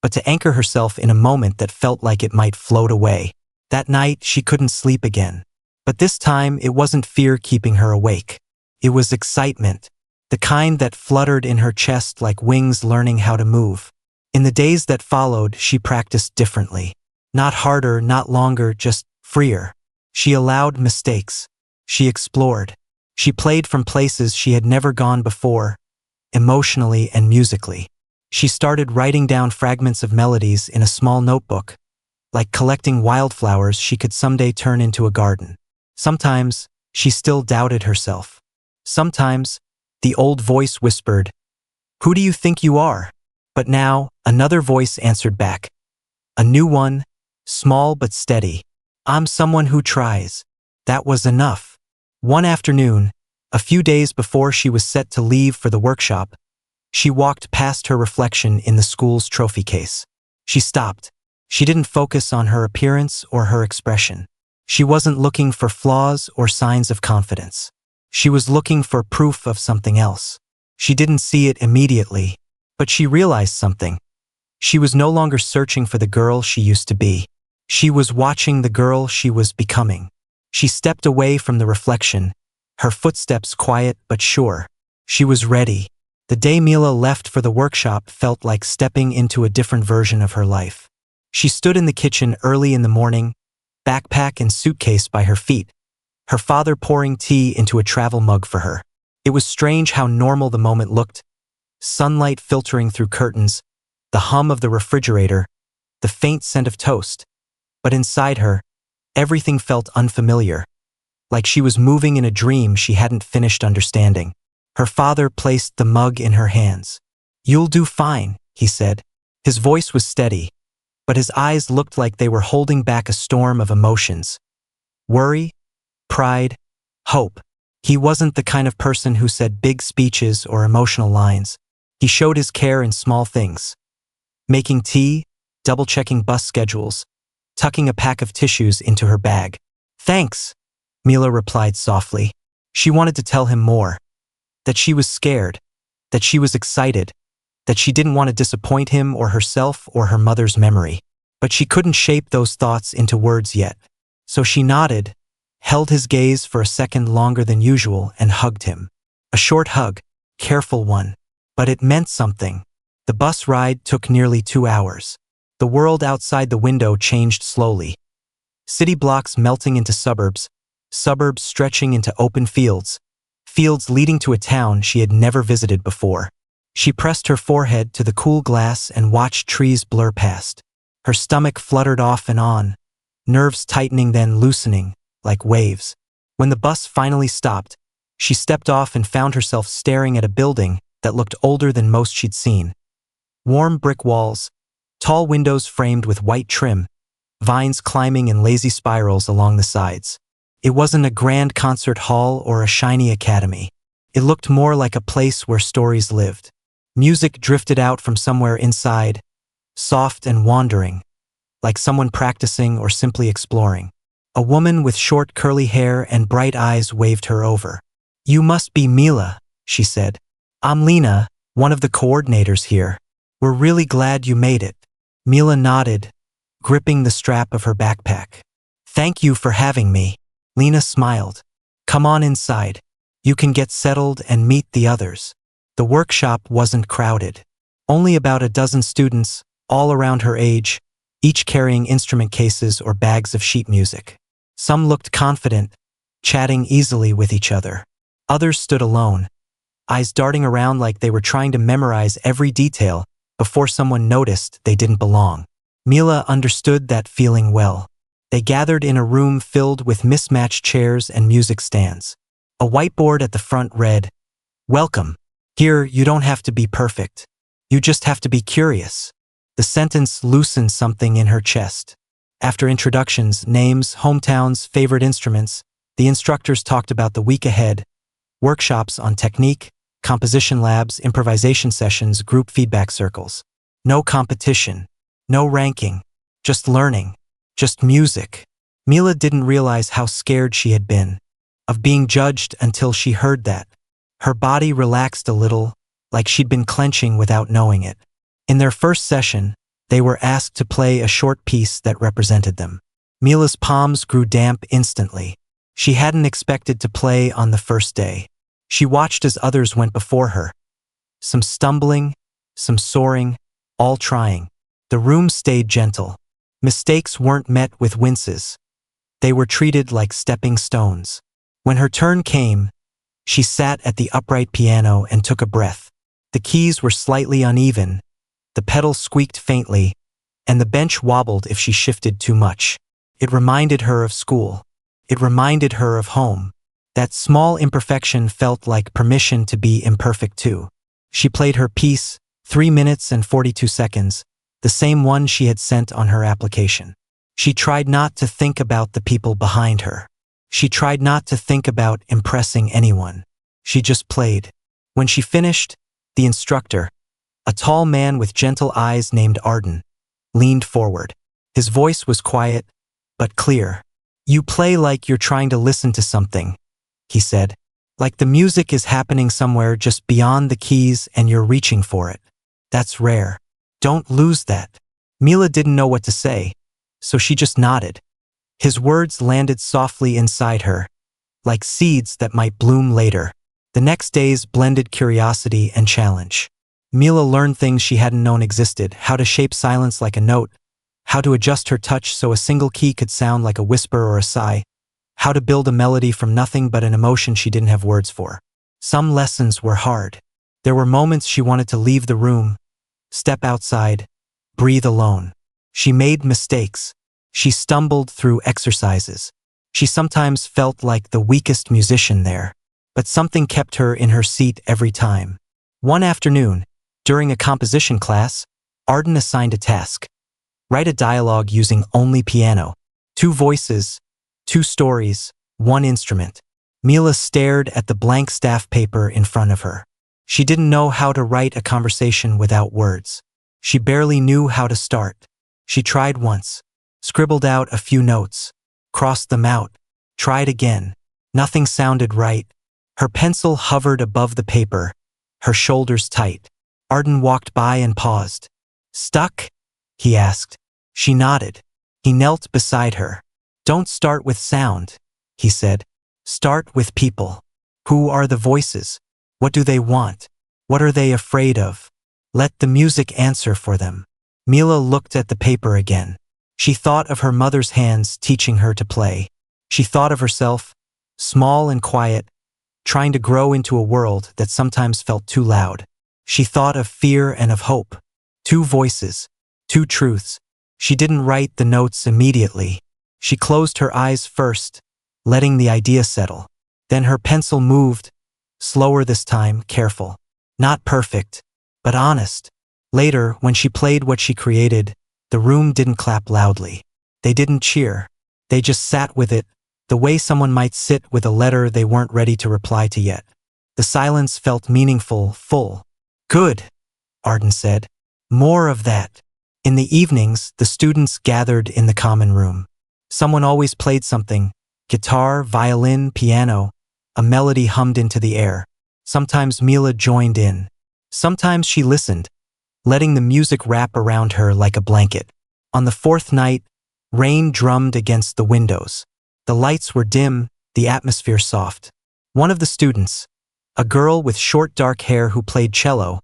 but to anchor herself in a moment that felt like it might float away. That night, she couldn't sleep again. But this time, it wasn't fear keeping her awake. It was excitement, the kind that fluttered in her chest like wings learning how to move. In the days that followed, she practiced differently. Not harder, not longer, just freer. She allowed mistakes. She explored. She played from places she had never gone before, emotionally and musically. She started writing down fragments of melodies in a small notebook, like collecting wildflowers she could someday turn into a garden. Sometimes, she still doubted herself. Sometimes, the old voice whispered, "Who do you think you are?" But now, another voice answered back. A new one, small but steady. "I'm someone who tries." That was enough. One afternoon, a few days before she was set to leave for the workshop, she walked past her reflection in the school's trophy case. She stopped. She didn't focus on her appearance or her expression. She wasn't looking for flaws or signs of confidence. She was looking for proof of something else. She didn't see it immediately, but she realized something. She was no longer searching for the girl she used to be. She was watching the girl she was becoming. She stepped away from the reflection, her footsteps quiet but sure. She was ready. The day Mila left for the workshop felt like stepping into a different version of her life. She stood in the kitchen early in the morning, backpack and suitcase by her feet, her father pouring tea into a travel mug for her. It was strange how normal the moment looked. Sunlight filtering through curtains, the hum of the refrigerator, the faint scent of toast. But inside her, everything felt unfamiliar, like she was moving in a dream she hadn't finished understanding. Her father placed the mug in her hands. "You'll do fine," he said. His voice was steady, but his eyes looked like they were holding back a storm of emotions. Worry, pride, hope. He wasn't the kind of person who said big speeches or emotional lines. He showed his care in small things. Making tea, double-checking bus schedules, tucking a pack of tissues into her bag. "Thanks," Mila replied softly. She wanted to tell him more. That she was scared, that she was excited, that she didn't want to disappoint him or herself or her mother's memory. But she couldn't shape those thoughts into words yet. So she nodded, held his gaze for a second longer than usual and hugged him. A short hug, careful one. But it meant something. The bus ride took nearly 2 hours. The world outside the window changed slowly. City blocks melting into suburbs, suburbs stretching into open fields, fields leading to a town she had never visited before. She pressed her forehead to the cool glass and watched trees blur past. Her stomach fluttered off and on, nerves tightening then loosening, like waves. When the bus finally stopped, she stepped off and found herself staring at a building that looked older than most she'd seen. Warm brick walls, tall windows framed with white trim, vines climbing in lazy spirals along the sides. It wasn't a grand concert hall or a shiny academy. It looked more like a place where stories lived. Music drifted out from somewhere inside, soft and wandering, like someone practicing or simply exploring. A woman with short curly hair and bright eyes waved her over. "You must be Mila," she said. "I'm Lena, one of the coordinators here. We're really glad you made it." Mila nodded, gripping the strap of her backpack. "Thank you for having me." Lena smiled. "Come on inside. You can get settled and meet the others." The workshop wasn't crowded. Only about a dozen students, all around her age, each carrying instrument cases or bags of sheet music. Some looked confident, chatting easily with each other. Others stood alone, eyes darting around like they were trying to memorize every detail before someone noticed they didn't belong. Mila understood that feeling well. They gathered in a room filled with mismatched chairs and music stands. A whiteboard at the front read, "Welcome. Here, you don't have to be perfect. You just have to be curious." The sentence loosened something in her chest. After introductions, names, hometowns, favorite instruments, the instructors talked about the week ahead, workshops on technique, composition labs, improvisation sessions, group feedback circles. No competition, no ranking, just learning, just music. Mila didn't realize how scared she had been of being judged until she heard that. Her body relaxed a little, like she'd been clenching without knowing it. In their first session, they were asked to play a short piece that represented them. Mila's palms grew damp instantly. She hadn't expected to play on the first day. She watched as others went before her. Some stumbling, some soaring, all trying. The room stayed gentle. Mistakes weren't met with winces. They were treated like stepping stones. When her turn came, she sat at the upright piano and took a breath. The keys were slightly uneven, the pedals squeaked faintly, and the bench wobbled if she shifted too much. It reminded her of school. It reminded her of home. That small imperfection felt like permission to be imperfect too. She played her piece, 3 minutes and 42 seconds, the same one she had sent on her application. She tried not to think about the people behind her. She tried not to think about impressing anyone. She just played. When she finished, the instructor, a tall man with gentle eyes named Arden, leaned forward. His voice was quiet, but clear. "You play like you're trying to listen to something," he said. "Like the music is happening somewhere just beyond the keys and you're reaching for it. That's rare. Don't lose that." Mila didn't know what to say, so she just nodded. His words landed softly inside her, like seeds that might bloom later. The next days blended curiosity and challenge. Mila learned things she hadn't known existed: how to shape silence like a note, how to adjust her touch so a single key could sound like a whisper or a sigh, how to build a melody from nothing but an emotion she didn't have words for. Some lessons were hard. There were moments she wanted to leave the room, step outside, breathe alone. She made mistakes. She stumbled through exercises. She sometimes felt like the weakest musician there, but something kept her in her seat every time. One afternoon, during a composition class, Arden assigned a task: write a dialogue using only piano. 2 voices, 2 stories, 1 instrument. Mila stared at the blank staff paper in front of her. She didn't know how to write a conversation without words. She barely knew how to start. She tried once, scribbled out a few notes, crossed them out, tried again. Nothing sounded right. Her pencil hovered above the paper, her shoulders tight. Arden walked by and paused. "Stuck?" he asked. She nodded. He knelt beside her. "Don't start with sound," he said. "Start with people. Who are the voices? What do they want? What are they afraid of? Let the music answer for them." Mila looked at the paper again. She thought of her mother's hands teaching her to play. She thought of herself, small and quiet, trying to grow into a world that sometimes felt too loud. She thought of fear and of hope. 2 voices, 2 truths. She didn't write the notes immediately. She closed her eyes first, letting the idea settle. Then her pencil moved, slower this time, careful. Not perfect, but honest. Later, when she played what she created, the room didn't clap loudly. They didn't cheer. They just sat with it, the way someone might sit with a letter they weren't ready to reply to yet. The silence felt meaningful, full. "Good," Arden said. "More of that." In the evenings, the students gathered in the common room. Someone always played something: guitar, violin, piano. A melody hummed into the air. Sometimes Mila joined in. Sometimes she listened, letting the music wrap around her like a blanket. On the fourth night, rain drummed against the windows. The lights were dim, the atmosphere soft. One of the students, a girl with short dark hair who played cello,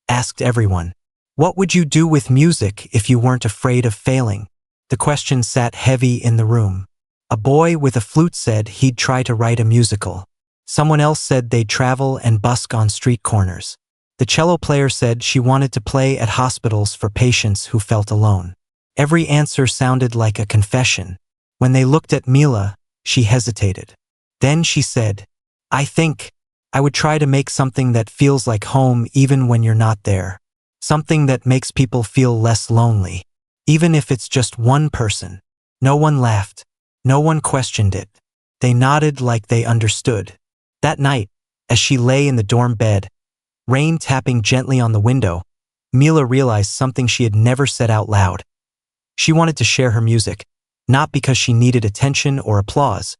asked everyone, "What would you do with music if you weren't afraid of failing?" The question sat heavy in the room. A boy with a flute said he'd try to write a musical. Someone else said they'd travel and busk on street corners. The cello player said she wanted to play at hospitals for patients who felt alone. Every answer sounded like a confession. When they looked at Mila, she hesitated. Then she said, "I think I would try to make something that feels like home even when you're not there. Something that makes people feel less lonely. Even if it's just one person." No one laughed. No one questioned it. They nodded like they understood. That night, as she lay in the dorm bed, rain tapping gently on the window, Mila realized something she had never said out loud. She wanted to share her music, not because she needed attention or applause,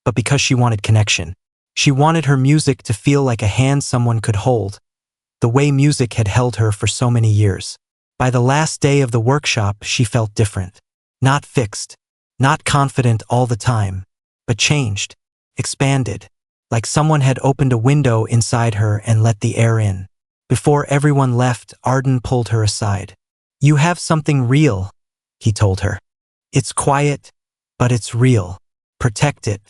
but because she wanted connection. She wanted her music to feel like a hand someone could hold, the way music had held her for so many years. By the last day of the workshop, she felt different. Not fixed, not confident all the time, but changed, expanded, like someone had opened a window inside her and let the air in. Before everyone left, Arden pulled her aside. "You have something real," he told her. "It's quiet, but it's real. Protect it.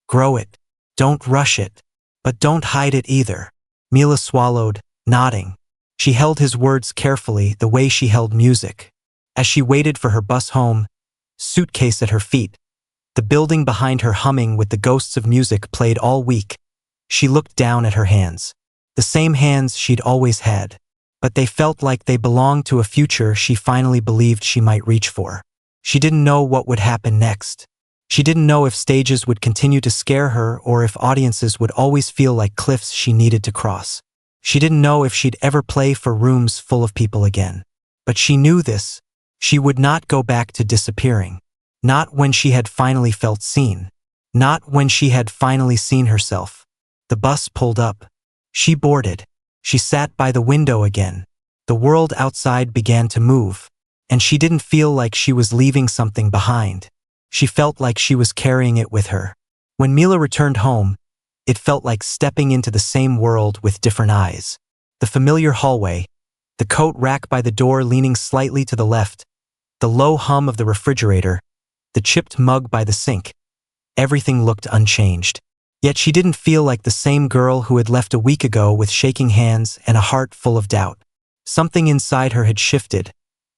Grow it. Don't rush it. But don't hide it either." Mila swallowed, nodding. She held his words carefully, the way she held music. As she waited for her bus home, suitcase at her feet, the building behind her humming with the ghosts of music played all week, she looked down at her hands. The same hands she'd always had. But they felt like they belonged to a future she finally believed she might reach for. She didn't know what would happen next. She didn't know if stages would continue to scare her or if audiences would always feel like cliffs she needed to cross. She didn't know if she'd ever play for rooms full of people again. But she knew this. She would not go back to disappearing. Not when she had finally felt seen. Not when she had finally seen herself. The bus pulled up. She boarded. She sat by the window again. The world outside began to move, and she didn't feel like she was leaving something behind. She felt like she was carrying it with her. When Mila returned home, it felt like stepping into the same world with different eyes. The familiar hallway, the coat rack by the door leaning slightly to the left, the low hum of the refrigerator, the chipped mug by the sink. Everything looked unchanged. Yet she didn't feel like the same girl who had left a week ago with shaking hands and a heart full of doubt. Something inside her had shifted,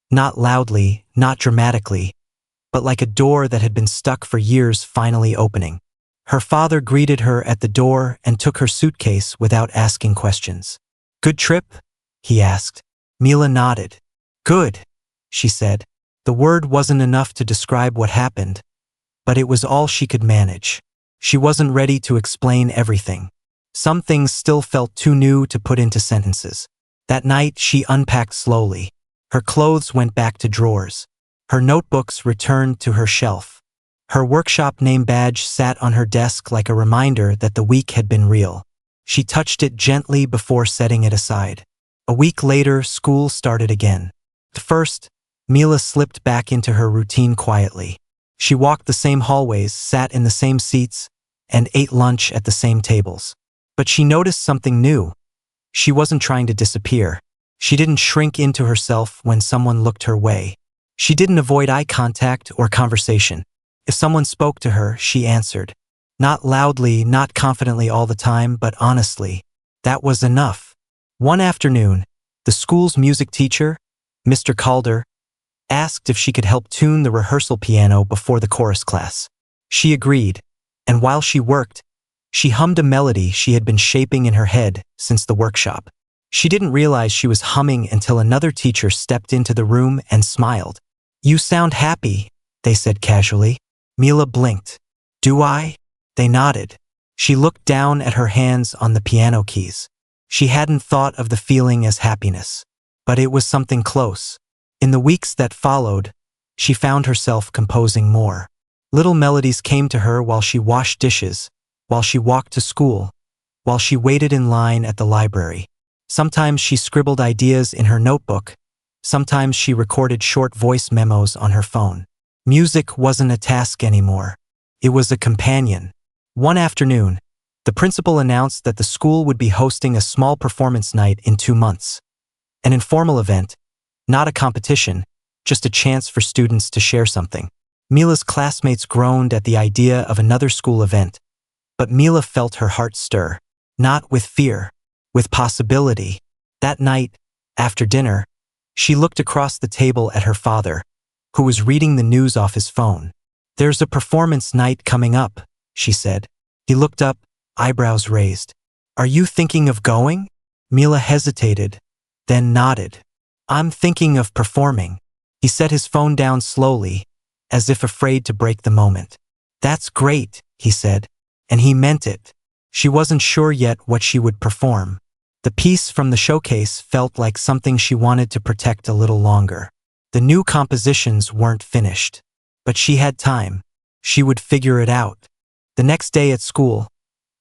not loudly, not dramatically, but like a door that had been stuck for years finally opening. Her father greeted her at the door and took her suitcase without asking questions. "Good trip?" he asked. Mila nodded. "Good," she said. The word wasn't enough to describe what happened, but it was all she could manage. She wasn't ready to explain everything. Some things still felt too new to put into sentences. That night, she unpacked slowly. Her clothes went back to drawers. Her notebooks returned to her shelf. Her workshop name badge sat on her desk like a reminder that the week had been real. She touched it gently before setting it aside. A week later, school started again. At first, Mila slipped back into her routine quietly. She walked the same hallways, sat in the same seats, and ate lunch at the same tables. But she noticed something new. She wasn't trying to disappear. She didn't shrink into herself when someone looked her way. She didn't avoid eye contact or conversation. If someone spoke to her, she answered. Not loudly, not confidently all the time, but honestly. That was enough. One afternoon, the school's music teacher, Mr. Calder, asked if she could help tune the rehearsal piano before the chorus class. She agreed, and while she worked, she hummed a melody she had been shaping in her head since the workshop. She didn't realize she was humming until another teacher stepped into the room and smiled. "You sound happy," they said casually. Mila blinked. "Do I?" They nodded. She looked down at her hands on the piano keys. She hadn't thought of the feeling as happiness, but it was something close. In the weeks that followed, she found herself composing more. Little melodies came to her while she washed dishes, while she walked to school, while she waited in line at the library. Sometimes she scribbled ideas in her notebook, Sometimes she recorded short voice memos on her phone. Music wasn't a task anymore. It was a companion. One afternoon, the principal announced that the school would be hosting a small performance night in 2 months. An informal event, not a competition, just a chance for students to share something. Mila's classmates groaned at the idea of another school event, but Mila felt her heart stir, not with fear, with possibility. That night, after dinner, she looked across the table at her father, who was reading the news off his phone. "There's a performance night coming up," she said. He looked up, eyebrows raised. "Are you thinking of going?" Mila hesitated, then nodded. "I'm thinking of performing." He set his phone down slowly, as if afraid to break the moment. "That's great," he said, and he meant it. She wasn't sure yet what she would perform. The piece from the showcase felt like something she wanted to protect a little longer. The new compositions weren't finished. But she had time. She would figure it out. The next day at school,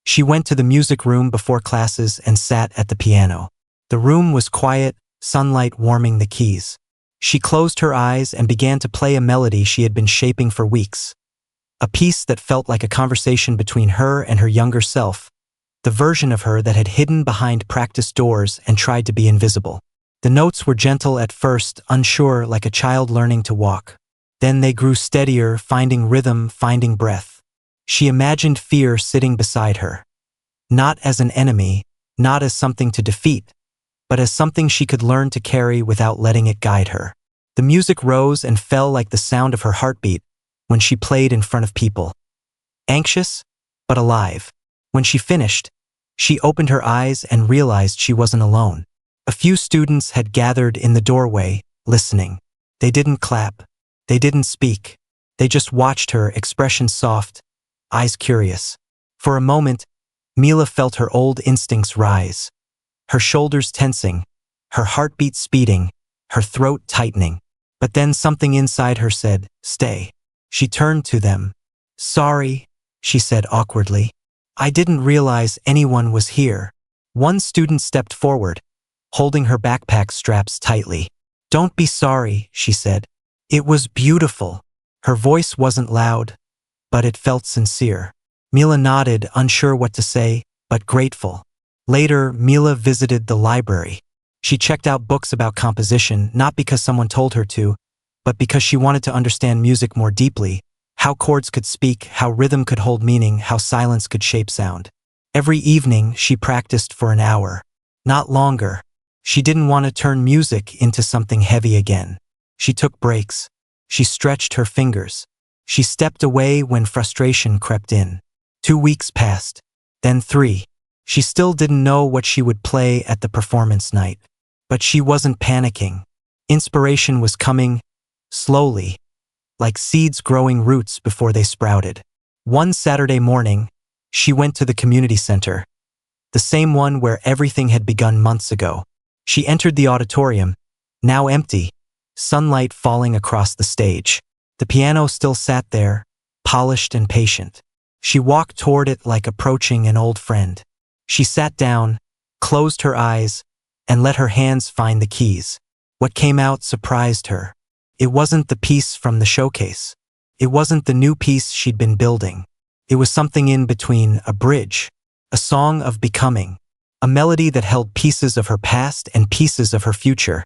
she went to the music room before classes and sat at the piano. The room was quiet, sunlight warming the keys. She closed her eyes and began to play a melody she had been shaping for weeks. A piece that felt like a conversation between her and her younger self, the version of her that had hidden behind practice doors and tried to be invisible. The notes were gentle at first, unsure, like a child learning to walk. Then they grew steadier, finding rhythm, finding breath. She imagined fear sitting beside her. Not as an enemy, not as something to defeat, but as something she could learn to carry without letting it guide her. The music rose and fell like the sound of her heartbeat when she played in front of people. Anxious, but alive. When she finished, she opened her eyes and realized she wasn't alone. A few students had gathered in the doorway, listening. They didn't clap. They didn't speak. They just watched her, expression soft, eyes curious. For a moment, Mila felt her old instincts rise. Her shoulders tensing, her heartbeat speeding, her throat tightening. But then something inside her said, "Stay." She turned to them. "Sorry," she said awkwardly. "I didn't realize anyone was here." One student stepped forward, holding her backpack straps tightly. "Don't be sorry," she said. "It was beautiful." Her voice wasn't loud, but it felt sincere. Mila nodded, unsure what to say, but grateful. Later, Mila visited the library. She checked out books about composition, not because someone told her to, but because she wanted to understand music more deeply, how chords could speak, how rhythm could hold meaning, how silence could shape sound. Every evening, she practiced for an hour. Not longer. She didn't want to turn music into something heavy again. She took breaks. She stretched her fingers. She stepped away when frustration crept in. 2 weeks passed. Then 3. She still didn't know what she would play at the performance night. But she wasn't panicking. Inspiration was coming, slowly, like seeds growing roots before they sprouted. One Saturday morning, she went to the community center, the same one where everything had begun months ago. She entered the auditorium, now empty, sunlight falling across the stage. The piano still sat there, polished and patient. She walked toward it like approaching an old friend. She sat down, closed her eyes, and let her hands find the keys. What came out surprised her. It wasn't the piece from the showcase. It wasn't the new piece she'd been building. It was something in between, a bridge, a song of becoming, a melody that held pieces of her past and pieces of her future,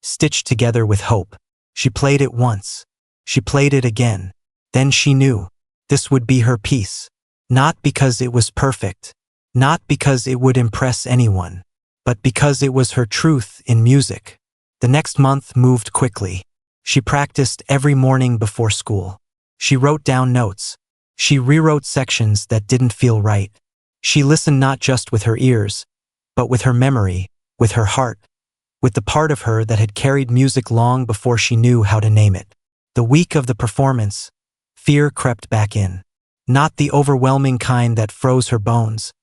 stitched together with hope. She played it once. She played it again. Then she knew this would be her piece. Not because it was perfect, not because it would impress anyone, but because it was her truth in music. The next month moved quickly. She practiced every morning before school. She wrote down notes. She rewrote sections that didn't feel right. She listened not just with her ears, but with her memory, with her heart, with the part of her that had carried music long before she knew how to name it. The week of the performance, fear crept back in. Not the overwhelming kind that froze her bones,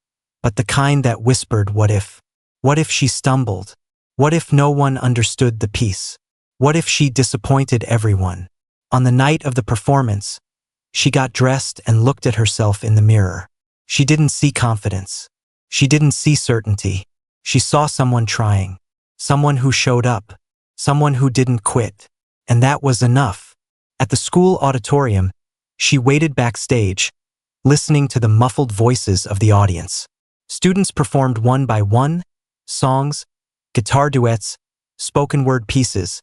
but the kind that whispered, what if? What if she stumbled? What if no one understood the piece? What if she disappointed everyone? On the night of the performance, she got dressed and looked at herself in the mirror. She didn't see confidence. She didn't see certainty. She saw someone trying, someone who showed up, someone who didn't quit. And that was enough. At the school auditorium, she waited backstage, listening to the muffled voices of the audience. Students performed one by one, songs, guitar duets, spoken word pieces,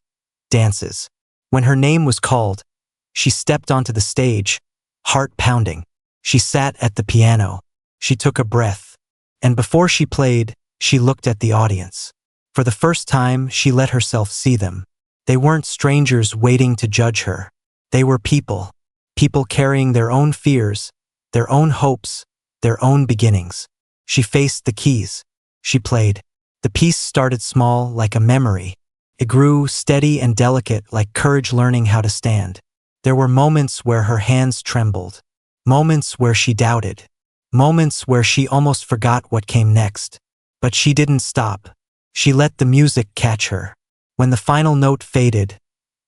dances. When her name was called, she stepped onto the stage, heart pounding. She sat at the piano. She took a breath. And before she played, she looked at the audience. For the first time, she let herself see them. They weren't strangers waiting to judge her. They were people. People carrying their own fears, their own hopes, their own beginnings. She faced the keys. She played. The piece started small, like a memory. It grew steady and delicate, like courage learning how to stand. There were moments where her hands trembled. Moments where she doubted. Moments where she almost forgot what came next. But she didn't stop. She let the music catch her. When the final note faded,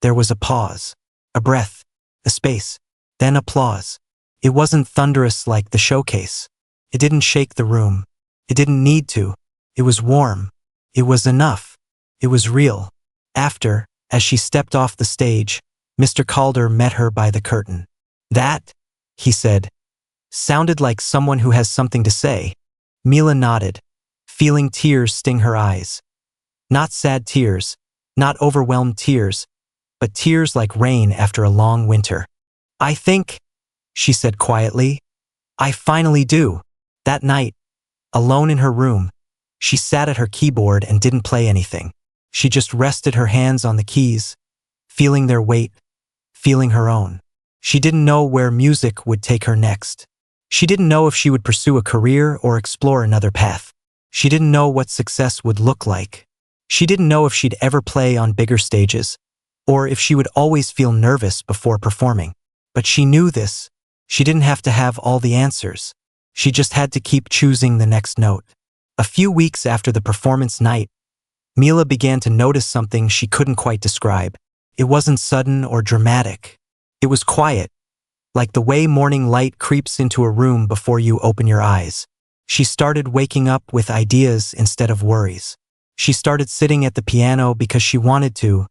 there was a pause, a breath, a space, then applause. It wasn't thunderous like the showcase. It didn't shake the room. It didn't need to. It was warm. It was enough. It was real. After, as she stepped off the stage, Mr. Calder met her by the curtain. "That," he said, sounded like someone who has something to say. Mila nodded, feeling tears sting her eyes. Not sad tears, not overwhelmed tears, but tears like rain after a long winter. "I think," she said quietly, "I finally do." That night, alone in her room, she sat at her keyboard and didn't play anything. She just rested her hands on the keys, feeling their weight, feeling her own. She didn't know where music would take her next. She didn't know if she would pursue a career or explore another path. She didn't know what success would look like. She didn't know if she'd ever play on bigger stages, or if she would always feel nervous before performing. But she knew this. She didn't have to have all the answers. She just had to keep choosing the next note. A few weeks after the performance night, Mila began to notice something she couldn't quite describe. It wasn't sudden or dramatic. It was quiet, like the way morning light creeps into a room before you open your eyes. She started waking up with ideas instead of worries. She started sitting at the piano because she wanted to,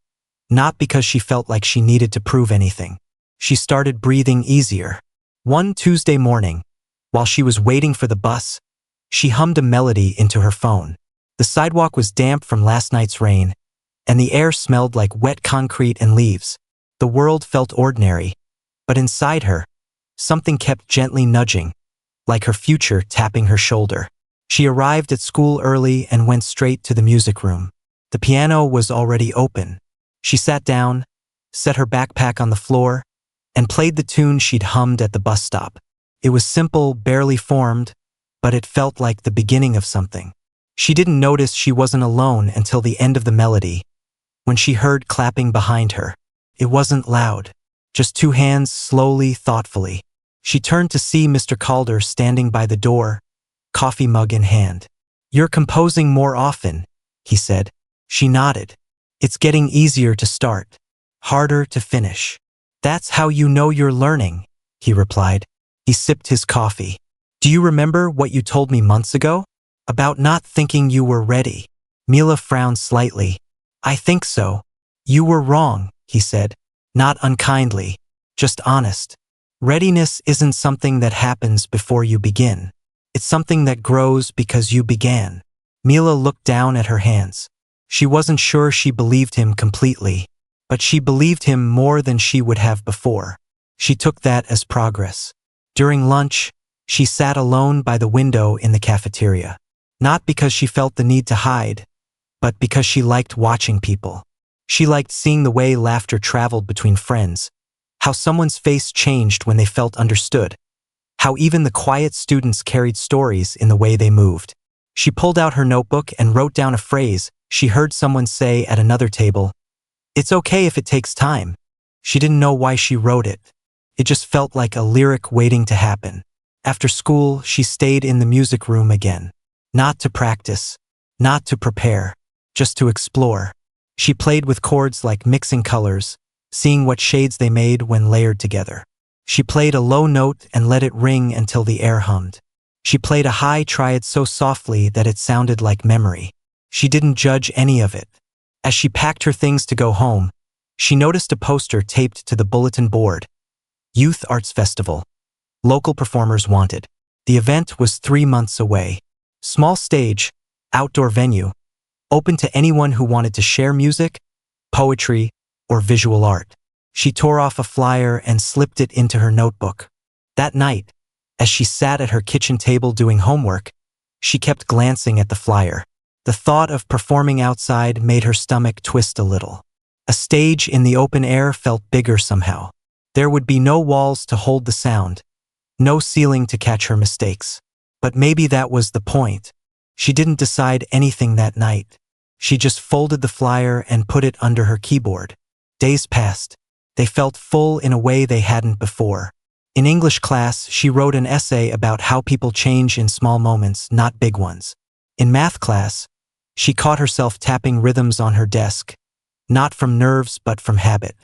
not because she felt like she needed to prove anything. She started breathing easier. One Tuesday morning, while she was waiting for the bus, she hummed a melody into her phone. The sidewalk was damp from last night's rain, and the air smelled like wet concrete and leaves. The world felt ordinary, but inside her, something kept gently nudging, like her future tapping her shoulder. She arrived at school early and went straight to the music room. The piano was already open. She sat down, set her backpack on the floor, and played the tune she'd hummed at the bus stop. It was simple, barely formed, but it felt like the beginning of something. She didn't notice she wasn't alone until the end of the melody, when she heard clapping behind her. It wasn't loud, just two hands slowly, thoughtfully. She turned to see Mr. Calder standing by the door, coffee mug in hand. "You're composing more often," he said. She nodded. "It's getting easier to start, harder to finish." "That's how you know you're learning," he replied. He sipped his coffee. "Do you remember what you told me months ago? About not thinking you were ready?" Mila frowned slightly. "I think so." "You were wrong," he said. Not unkindly, just honest. Readiness isn't something that happens before you begin. It's something that grows because you began. Mila looked down at her hands. She wasn't sure she believed him completely, but she believed him more than she would have before. She took that as progress. During lunch, she sat alone by the window in the cafeteria. Not because she felt the need to hide, but because she liked watching people. She liked seeing the way laughter traveled between friends, how someone's face changed when they felt understood, how even the quiet students carried stories in the way they moved. She pulled out her notebook and wrote down a phrase she heard someone say at another table. "It's okay if it takes time." She didn't know why she wrote it. It just felt like a lyric waiting to happen. After school, she stayed in the music room again. Not to practice, not to prepare, just to explore. She played with chords like mixing colors, seeing what shades they made when layered together. She played a low note and let it ring until the air hummed. She played a high triad so softly that it sounded like memory. She didn't judge any of it. As she packed her things to go home, she noticed a poster taped to the bulletin board. Youth Arts Festival. Local performers wanted. The event was 3 months away. Small stage, outdoor venue, open to anyone who wanted to share music, poetry, or visual art. She tore off a flyer and slipped it into her notebook. That night, as she sat at her kitchen table doing homework, she kept glancing at the flyer. The thought of performing outside made her stomach twist a little. A stage in the open air felt bigger somehow. There would be no walls to hold the sound, no ceiling to catch her mistakes. But maybe that was the point. She didn't decide anything that night. She just folded the flyer and put it under her keyboard. Days passed. They felt full in a way they hadn't before. In English class, she wrote an essay about how people change in small moments, not big ones. In math class, she caught herself tapping rhythms on her desk, not from nerves but from habit.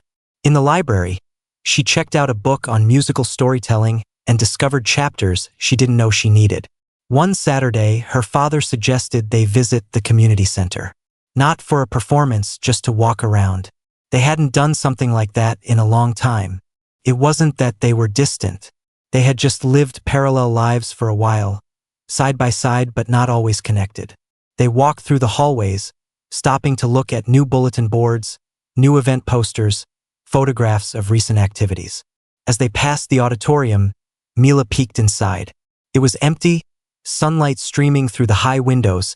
In the library, she checked out a book on musical storytelling and discovered chapters she didn't know she needed. One Saturday, her father suggested they visit the community center. Not for a performance, just to walk around. They hadn't done something like that in a long time. It wasn't that they were distant. They had just lived parallel lives for a while, side by side but not always connected. They walked through the hallways, stopping to look at new bulletin boards, new event posters, photographs of recent activities. As they passed the auditorium, Mila peeked inside. It was empty, sunlight streaming through the high windows,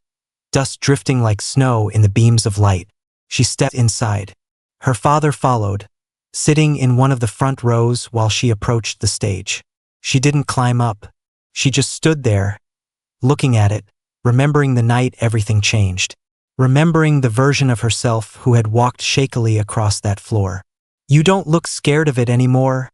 dust drifting like snow in the beams of light. She stepped inside. Her father followed, sitting in one of the front rows while she approached the stage. She didn't climb up. She just stood there, looking at it, remembering the night everything changed. Remembering the version of herself who had walked shakily across that floor. "You don't look scared of it anymore,"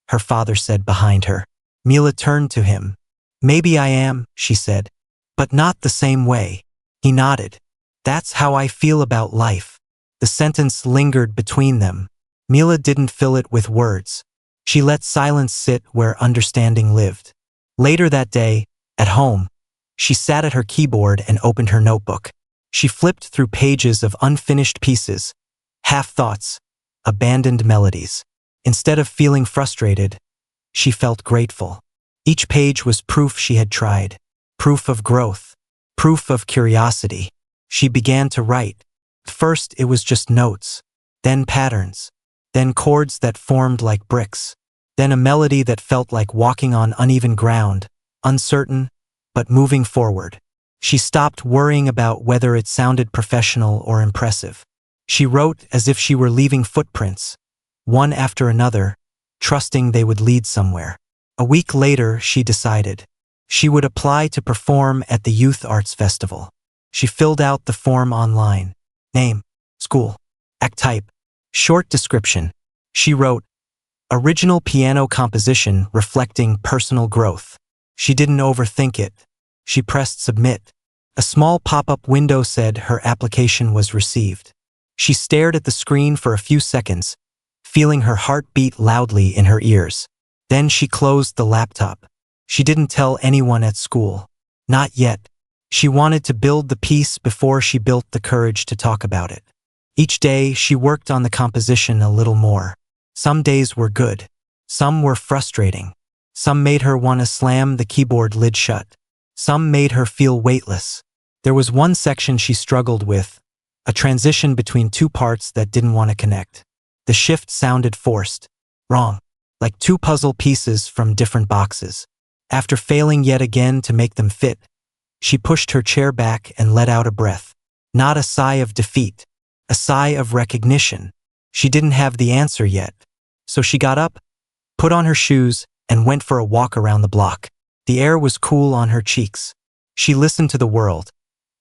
her father said behind her. Mila turned to him. "Maybe I am," she said, "but not the same way." He nodded. "That's how I feel about life." The sentence lingered between them. Mila didn't fill it with words. She let silence sit where understanding lived. Later that day, at home, she sat at her keyboard and opened her notebook. She flipped through pages of unfinished pieces, half-thoughts, abandoned melodies. Instead of feeling frustrated, she felt grateful. Each page was proof she had tried, proof of growth, proof of curiosity. She began to write. First, it was just notes, then patterns, then chords that formed like bricks, then a melody that felt like walking on uneven ground, uncertain, but moving forward. She stopped worrying about whether it sounded professional or impressive. She wrote as if she were leaving footprints, one after another, trusting they would lead somewhere. A week later, she decided. She would apply to perform at the Youth Arts Festival. She filled out the form online. Name, school, act type, short description. She wrote, "Original piano composition reflecting personal growth." She didn't overthink it. She pressed submit. A small pop-up window said her application was received. She stared at the screen for a few seconds, feeling her heart beat loudly in her ears. Then she closed the laptop. She didn't tell anyone at school. Not yet. She wanted to build the piece before she built the courage to talk about it. Each day, she worked on the composition a little more. Some days were good. Some were frustrating. Some made her want to slam the keyboard lid shut. Some made her feel weightless. There was one section she struggled with, a transition between two parts that didn't want to connect. The shift sounded forced, wrong, like two puzzle pieces from different boxes. After failing yet again to make them fit, she pushed her chair back and let out a breath. Not a sigh of defeat, a sigh of recognition. She didn't have the answer yet. So she got up, put on her shoes, and went for a walk around the block. The air was cool on her cheeks. She listened to the world,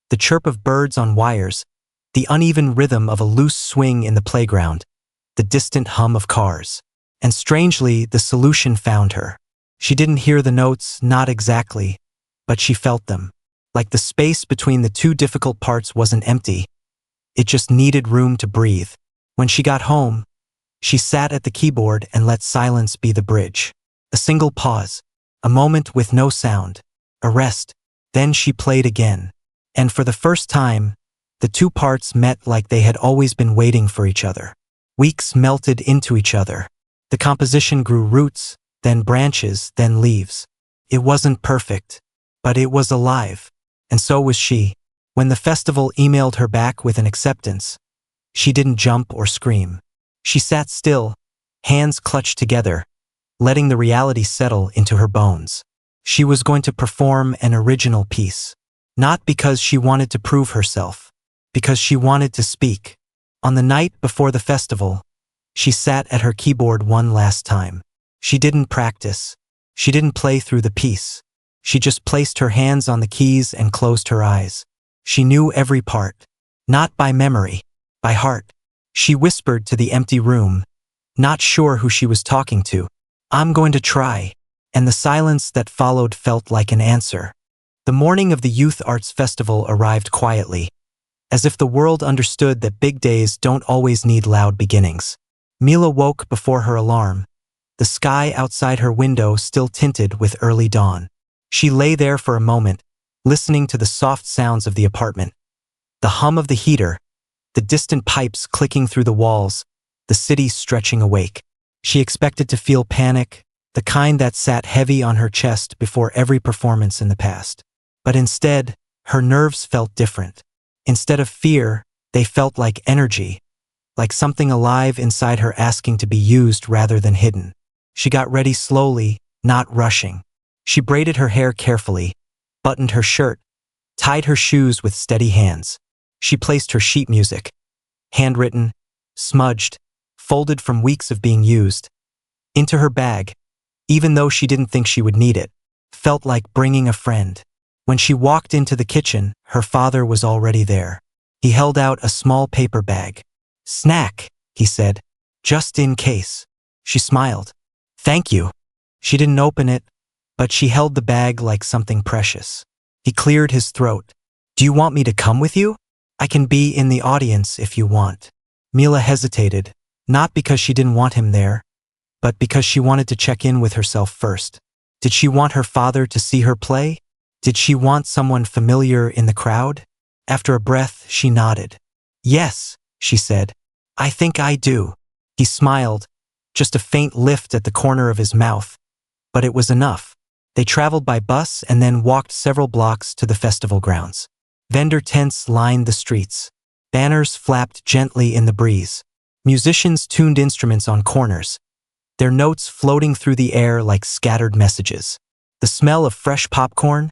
the chirp of birds on wires, the uneven rhythm of a loose swing in the playground, the distant hum of cars. And strangely, the solution found her. She didn't hear the notes, not exactly, but she felt them. Like the space between the two difficult parts wasn't empty. It just needed room to breathe. When she got home, she sat at the keyboard and let silence be the bridge. A single pause, a moment with no sound, a rest. Then she played again. And for the first time, The two parts met like they had always been waiting for each other. Weeks melted into each other. The composition grew roots, then branches, then leaves. It wasn't perfect, but it was alive. And so was she. When the festival emailed her back with an acceptance, she didn't jump or scream. She sat still, hands clutched together, letting the reality settle into her bones. She was going to perform an original piece. Not because she wanted to prove herself, because she wanted to speak. On the night before the festival, she sat at her keyboard one last time. She didn't practice. She didn't play through the piece. She just placed her hands on the keys and closed her eyes. She knew every part. Not by memory, by heart. She whispered to the empty room, not sure who she was talking to. "I'm going to try." And the silence that followed felt like an answer. The morning of the Youth Arts Festival arrived quietly, as if the world understood that big days don't always need loud beginnings. Mila woke before her alarm, the sky outside her window still tinted with early dawn. She lay there for a moment, listening to the soft sounds of the apartment. The hum of the heater, the distant pipes clicking through the walls, the city stretching awake. She expected to feel panic, the kind that sat heavy on her chest before every performance in the past. But instead, her nerves felt different. Instead of fear, they felt like energy, like something alive inside her asking to be used rather than hidden. She got ready slowly, not rushing. She braided her hair carefully, buttoned her shirt, tied her shoes with steady hands. She placed her sheet music, handwritten, smudged, folded from weeks of being used, into her bag, even though she didn't think she would need it. Felt like bringing a friend. When she walked into the kitchen, her father was already there. He held out a small paper bag. "Snack," he said, "just in case." She smiled. "Thank you." She didn't open it, but she held the bag like something precious. He cleared his throat. "Do you want me to come with you? I can be in the audience if you want." Mila hesitated, not because she didn't want him there, but because she wanted to check in with herself first. Did she want her father to see her play? Did she want someone familiar in the crowd? After a breath, she nodded. "Yes," she said. "I think I do." He smiled, just a faint lift at the corner of his mouth, but it was enough. They traveled by bus and then walked several blocks to the festival grounds. Vendor tents lined the streets. Banners flapped gently in the breeze. Musicians tuned instruments on corners, their notes floating through the air like scattered messages. The smell of fresh popcorn,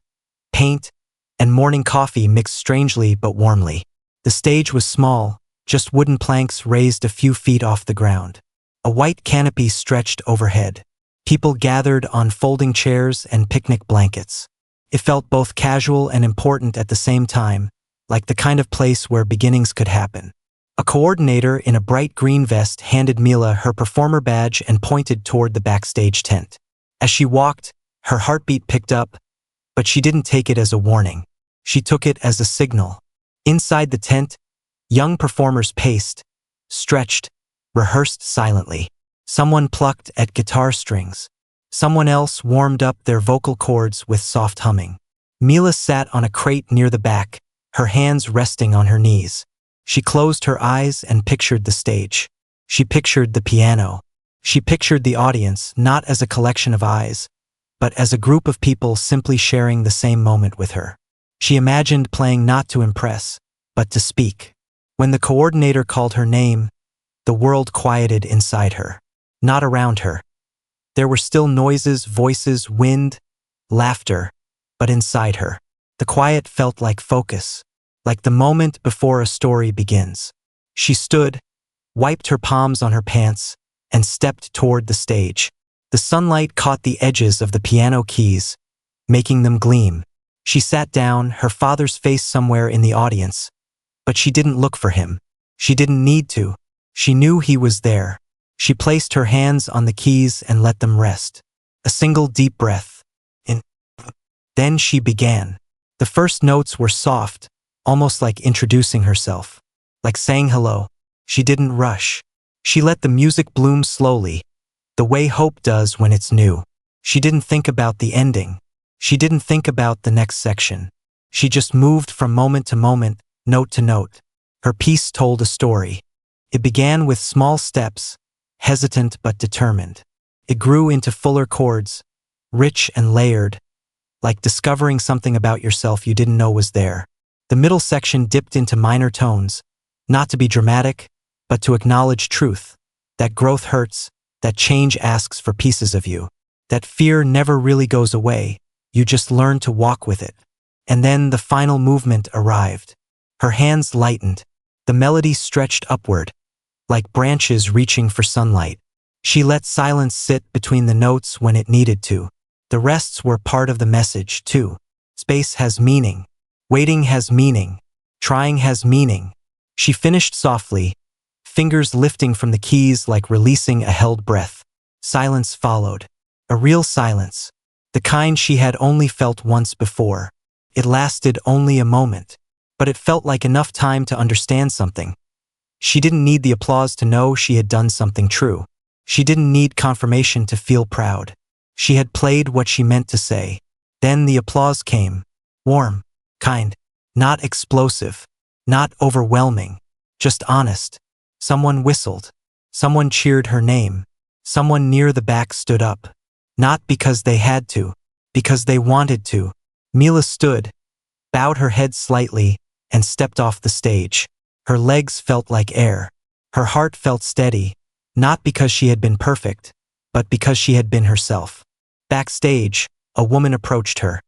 paint, and morning coffee mixed strangely but warmly. The stage was small, just wooden planks raised a few feet off the ground. A white canopy stretched overhead. People gathered on folding chairs and picnic blankets. It felt both casual and important at the same time, like the kind of place where beginnings could happen. A coordinator in a bright green vest handed Mila her performer badge and pointed toward the backstage tent. As she walked, her heartbeat picked up, but she didn't take it as a warning. She took it as a signal. Inside the tent, young performers paced, stretched, rehearsed silently. Someone plucked at guitar strings. Someone else warmed up their vocal cords with soft humming. Mila sat on a crate near the back, her hands resting on her knees. She closed her eyes and pictured the stage. She pictured the piano. She pictured the audience not as a collection of eyes, but as a group of people simply sharing the same moment with her. She imagined playing not to impress, but to speak. When the coordinator called her name, the world quieted inside her, not around her. There were still noises, voices, wind, laughter, but inside her. The quiet felt like focus, like the moment before a story begins. She stood, wiped her palms on her pants, and stepped toward the stage. The sunlight caught the edges of the piano keys, making them gleam. She sat down, her father's face somewhere in the audience, but she didn't look for him. She didn't need to. She knew he was there. She placed her hands on the keys and let them rest. A single deep breath. Then she began. The first notes were soft, almost like introducing herself, like saying hello. She didn't rush. She let the music bloom slowly, the way hope does when it's new. She didn't think about the ending. She didn't think about the next section. She just moved from moment to moment, note to note. Her piece told a story. It began with small steps, hesitant but determined. It grew into fuller chords, rich and layered, like discovering something about yourself you didn't know was there. The middle section dipped into minor tones, not to be dramatic, but to acknowledge truth, that growth hurts, that change asks for pieces of you, that fear never really goes away, you just learn to walk with it. And then the final movement arrived. Her hands lightened, the melody stretched upward, like branches reaching for sunlight. She let silence sit between the notes when it needed to. The rests were part of the message, too. Space has meaning. Waiting has meaning. Trying has meaning. She finished softly, fingers lifting from the keys like releasing a held breath. Silence followed. A real silence. The kind she had only felt once before. It lasted only a moment, but it felt like enough time to understand something. She didn't need the applause to know she had done something true. She didn't need confirmation to feel proud. She had played what she meant to say. Then the applause came. Warm, kind, not explosive, not overwhelming, just honest. Someone whistled. Someone cheered her name. Someone near the back stood up. Not because they had to, because they wanted to. Mila stood, bowed her head slightly, and stepped off the stage. Her legs felt like air. Her heart felt steady, not because she had been perfect, but because she had been herself. Backstage, a woman approached her.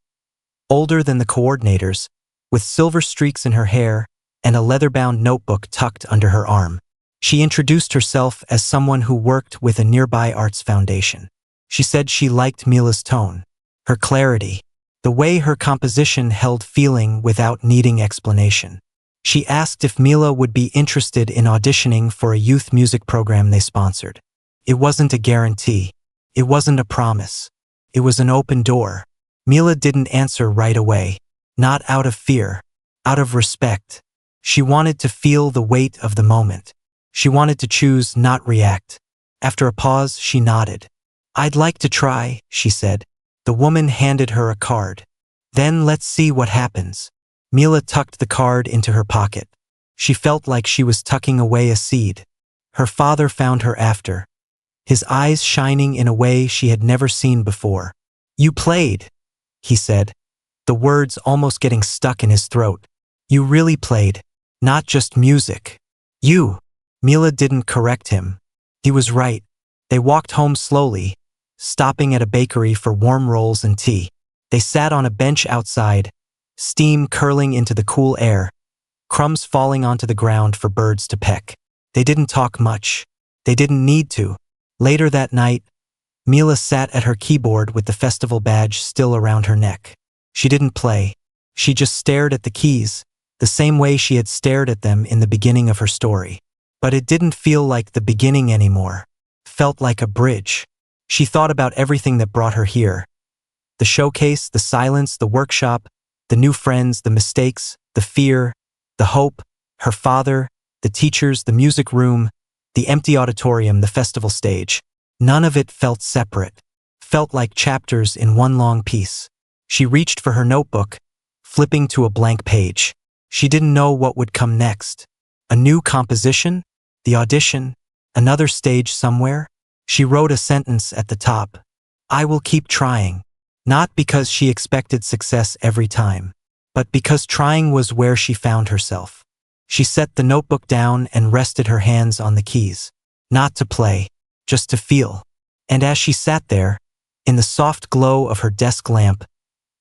Older than the coordinators, with silver streaks in her hair and a leather-bound notebook tucked under her arm. She introduced herself as someone who worked with a nearby arts foundation. She said she liked Mila's tone, her clarity, the way her composition held feeling without needing explanation. She asked if Mila would be interested in auditioning for a youth music program they sponsored. It wasn't a guarantee. It wasn't a promise. It was an open door. Mila didn't answer right away, not out of fear, out of respect. She wanted to feel the weight of the moment. She wanted to choose, not react. After a pause, she nodded. "I'd like to try," she said. The woman handed her a card. "Then let's see what happens." Mila tucked the card into her pocket. She felt like she was tucking away a seed. Her father found her after, his eyes shining in a way she had never seen before. "You played," he said, the words almost getting stuck in his throat. "You really played, not just music. You." Mila didn't correct him. He was right. They walked home slowly, stopping at a bakery for warm rolls and tea. They sat on a bench outside, steam curling into the cool air, crumbs falling onto the ground for birds to peck. They didn't talk much. They didn't need to. Later that night, Mila sat at her keyboard with the festival badge still around her neck. She didn't play. She just stared at the keys, the same way she had stared at them in the beginning of her story. But it didn't feel like the beginning anymore. Felt like a bridge. She thought about everything that brought her here. The showcase, the silence, the workshop, the new friends, the mistakes, the fear, the hope, her father, the teachers, the music room, the empty auditorium, the festival stage. None of it felt separate. Felt like chapters in one long piece. She reached for her notebook, flipping to a blank page. She didn't know what would come next. A new composition? The audition? Another stage somewhere? She wrote a sentence at the top. "I will keep trying." Not because she expected success every time, but because trying was where she found herself. She set the notebook down and rested her hands on the keys. Not to play, just to feel. And as she sat there, in the soft glow of her desk lamp,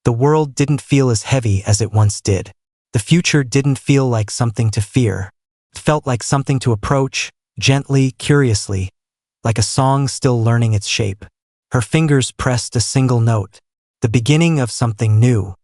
the world didn't feel as heavy as it once did. The future didn't feel like something to fear. It felt like something to approach, gently, curiously, like a song still learning its shape. Her fingers pressed a single note, the beginning of something new.